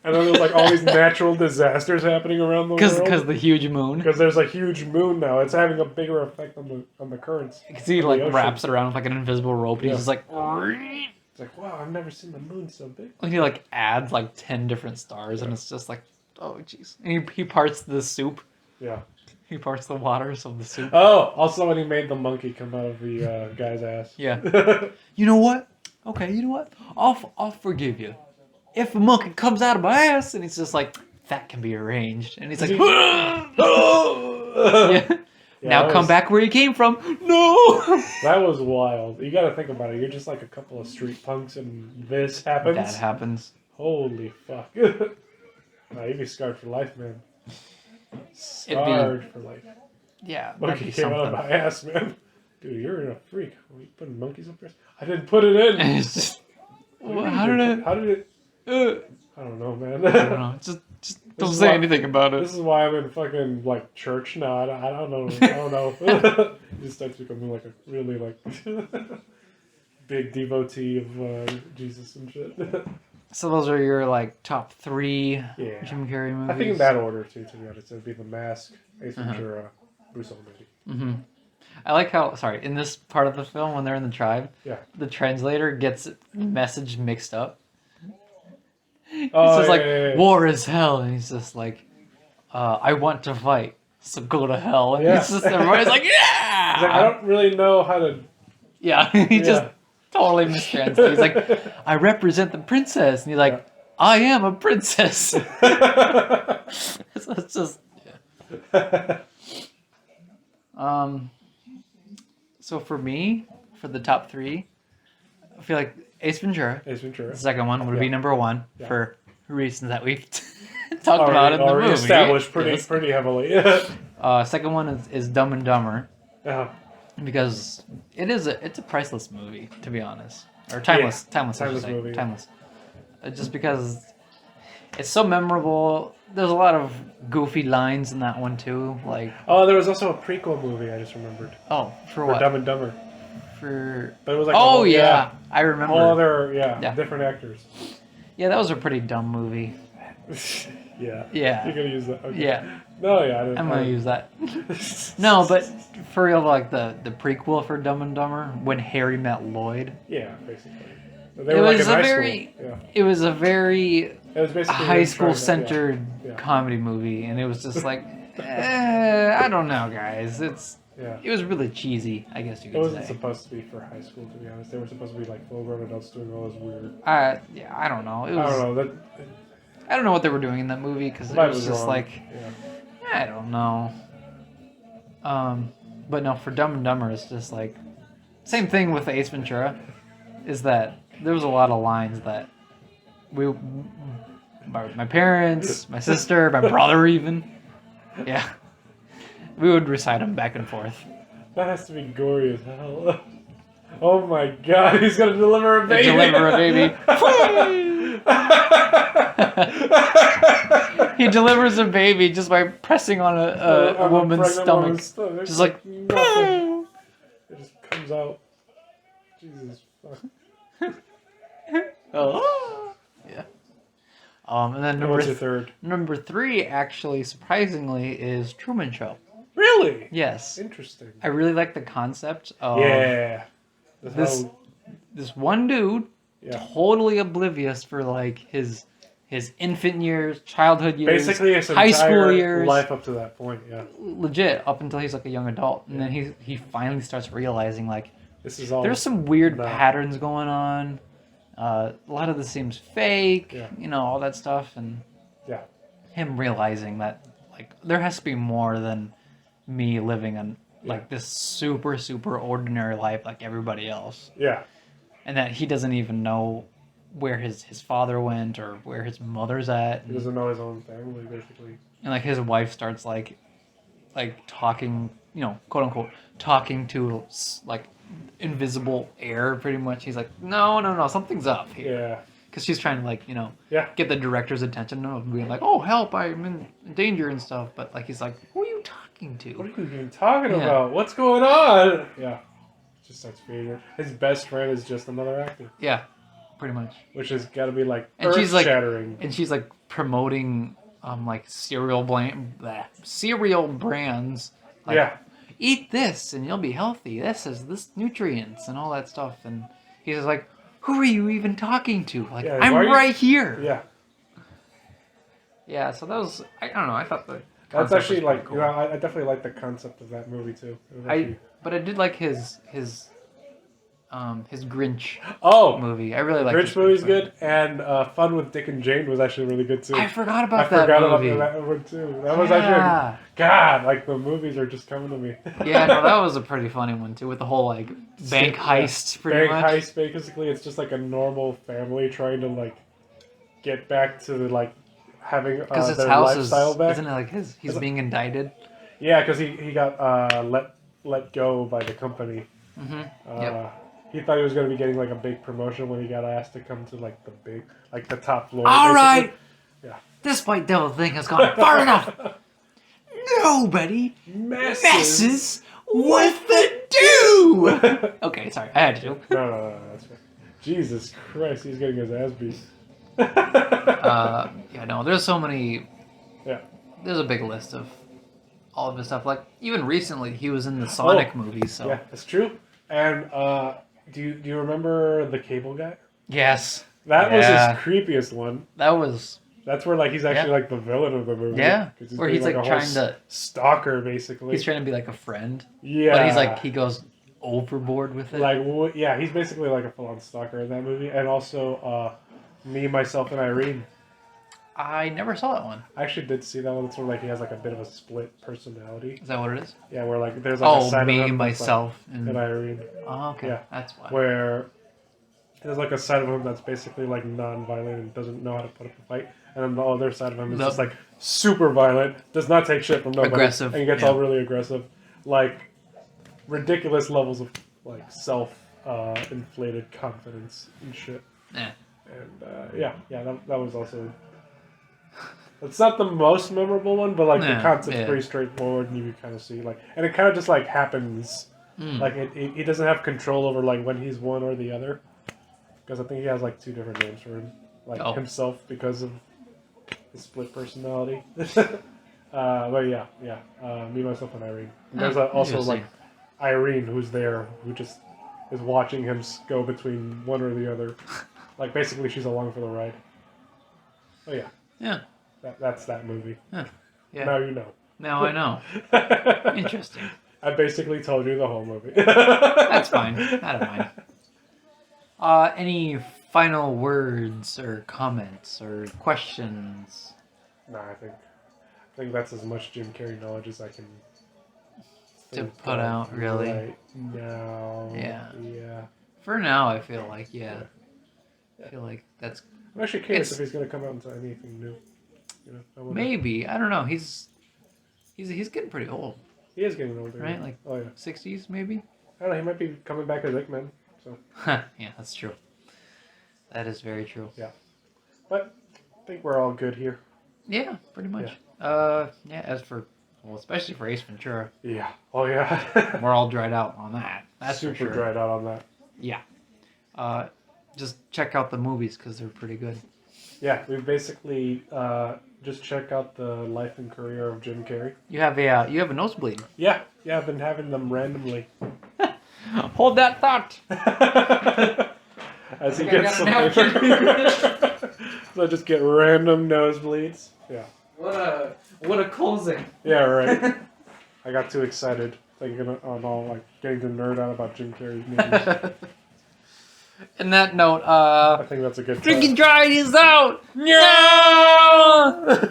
And then there's like all these natural disasters happening around the world. Because the huge moon. Because there's a huge moon now. It's having a bigger effect on the currents. Because he of the like ocean. wraps it around with like an invisible rope, and Yeah. he's just like, It's like, wow, I've never seen the moon so big. and he like adds like 10 different stars, and it's just like, oh jeez. And he parts the soup. Yeah. He parts the waters of the soup. Oh, also when he made the monkey come out of the guy's ass. Yeah. You know what? Okay, you know what? I'll forgive you. If a monkey comes out of my ass, and he's just like, that can be arranged, and he's like, yeah. Now come back where you came from. No. That was wild. You got to think about it. You're just like a couple of street punks, and this happens. That happens. Holy fuck! Nah, you'd be scarred for life, man. Scarred for life. Yeah, that'd Monkey be came out of something. my ass, man. Dude, you're a freak. Are you putting monkeys up there? I didn't put it in. It's just, how did it? How did it? I I don't know, man. don't know. Just don't is say why- anything about it. This is why I'm in fucking like church now. I don't know. I don't know. He just starts becoming like a really like big devotee of Jesus and shit. So those are your like top 3 Yeah. Jim Carrey movies. I think in that order too. To be honest, it would be The Mask, Ace Ventura, Bruce Almighty. Mm-hmm. I like how, sorry, in this part of the film when they're in the tribe, the translator gets the message mixed up. He says like, war is hell, and he's just like, I want to fight, so go to hell. And he's just, everybody's like, yeah! He's like, I don't really know how to... Yeah, he just totally mistranslates. He's like, I represent the princess. And he's like, I am a princess. It's just... Yeah. So for me, for the top 3, I feel like Ace Ventura. Ace Ventura. The second one would be number 1 for reasons that we've talked about in the movie. Established pretty heavily. Second one is Dumb and Dumber. Uh-huh. Because it's a priceless movie, to be honest, or timeless movie. Timeless. Just because it's so memorable. There's a lot of goofy lines in that one too. Like there was also a prequel movie I just remembered. Oh, for what? Dumb and Dumber. But it was like I remember. All other different actors. Yeah, that was a pretty dumb movie. Yeah. You're gonna use that. Okay. Yeah. No, yeah. I'm gonna use that. No, but for real, like the prequel for Dumb and Dumber, when Harry met Lloyd. Yeah, basically. It was a very high school centered comedy movie, and it was just like, I don't know, guys. It was really cheesy, I guess you could say. It wasn't supposed to be for high school, to be honest. They were supposed to be like full-grown adults doing all this weird. I don't know. I don't know what they were doing in that movie because it was just like, I don't know. But no, for Dumb and Dumber, it's just like, same thing with Ace Ventura, is that there was a lot of lines that my parents, my sister, my brother even, we would recite them back and forth. That has to be gory as hell. Oh my god, he's gonna deliver a baby! He delivers a baby just by pressing on a woman's stomach. Just like, nothing. It just comes out. Jesus fuck. Oh. Yeah. And then what's your third? Number 3, actually, surprisingly, is Truman Show. Really? Yes. Interesting. I really like the concept of this one dude, totally oblivious for like his infant years, childhood years, basically his high school years, life up to that point. Legit up until he's like a young adult, and then he finally starts realizing like this is all. There's some weird patterns going on. A lot of this seems fake, all that stuff, and him realizing that like there has to be more than me living on like this super ordinary life like everybody else. Yeah. And that he doesn't even know where his father went or where his mother's at. He doesn't know his own family, basically. And like his wife starts like talking, quote unquote, talking to like invisible air, pretty much. He's like, no, something's up here. Yeah. Because she's trying to get the director's attention of being like, oh, help, I'm in danger and stuff. But like he's like, who are you talking to? What are you even talking about? What's going on? Yeah. Just starts feeding her. His best friend is just another actor. Yeah, pretty much. Which has got to be like earth-shattering. And she's like promoting like cereal brands. Like, eat this and you'll be healthy. This is this nutrients and all that stuff. And he's just like, who are you even talking to? Like, I'm right here. Yeah. Yeah. So that was I don't know. I thought that's actually like cool. I definitely like the concept of that movie too. But I did like his Grinch movie. I really liked Grinch movie's good, and Fun with Dick and Jane was actually really good too. I forgot about that movie. That one too. That was actually God, like the movies are just coming to me. Yeah, no, that was a pretty funny one too, with the whole like bank heist. Pretty much. Bank heist, basically, it's just like a normal family trying to like get back to the like having his their house lifestyle back. Isn't it like he's being indicted? Yeah, because he got let go by the company. Mm-hmm. He thought he was going to be getting like a big promotion when he got asked to come to like the top floor. All right. Yeah. This white devil thing has gone far enough. Nobody messes with the do. Okay, sorry, I had to. No, that's fine. Jesus Christ, he's getting his ass beat. There's so many. Yeah. There's a big list of all of his stuff. Like even recently, he was in the Sonic movie. So yeah, that's true. And do you remember the Cable Guy? yes, That was his creepiest one. That was. That's where like he's actually like the villain of the movie. Yeah, where he's like a trying to stalker basically. He's trying to be like a friend. Yeah, but he's like he goes overboard with it. Like yeah, he's basically like a full-on stalker in that movie. And also Me, Myself, and Irene. I never saw that one. I actually did see that one. It's where like he has like a bit of a split personality. Is that what it is? Yeah, where like there's like a side Me, of him Myself, like, and Irene. Oh, okay. Yeah, that's why. Where there's like a side of him that's basically like non-violent and doesn't know how to put up a fight, and then the other side of him is just like super violent, does not take shit from nobody, aggressive, and he gets all really aggressive, like ridiculous levels of like inflated confidence and shit. Yeah. And that was also. It's not the most memorable one, but like the concept's pretty straightforward, and you can kind of see like, and it kind of just like happens. Like he doesn't have control over like when he's one or the other, because I think he has like two different names for him, like himself because of his split personality. But yeah, Me, Myself, and Irene. And there's also like Irene who's there, who just is watching him go between one or the other. Like basically, she's along for the ride. Oh yeah. Yeah. That's that movie. Huh. Yeah. Now you know. Now I know. Interesting. I basically told you the whole movie. That's fine. I don't mind. Any final words or comments or questions? No, I think that's as much Jim Carrey knowledge as I can to put out, really. Right now. Yeah. Yeah. For now, I feel like I feel like that's. I'm actually curious if he's going to come out into anything new. You know, maybe I don't know. He's getting pretty old. He is getting older, right? Like 60s, maybe. I don't know. He might be coming back as Eggman. So. Yeah, that's true. That is very true. Yeah, but I think we're all good here. Yeah, pretty much. Yeah. As for especially for Ace Ventura. Yeah. Oh yeah. We're all dried out on that. That's super for sure. dried out on that. Yeah. Just check out the movies because they're pretty good. Yeah, we basically just check out the life and career of Jim Carrey. You have a nosebleed. Yeah, I've been having them randomly. Hold that thought. As he gets some paper. So just get random nosebleeds. Yeah. What a closing. Yeah, right. I got too excited thinking on all like getting to nerd out about Jim Carrey's movies. In that note, I think that's a good. Drinking Dried is out. No.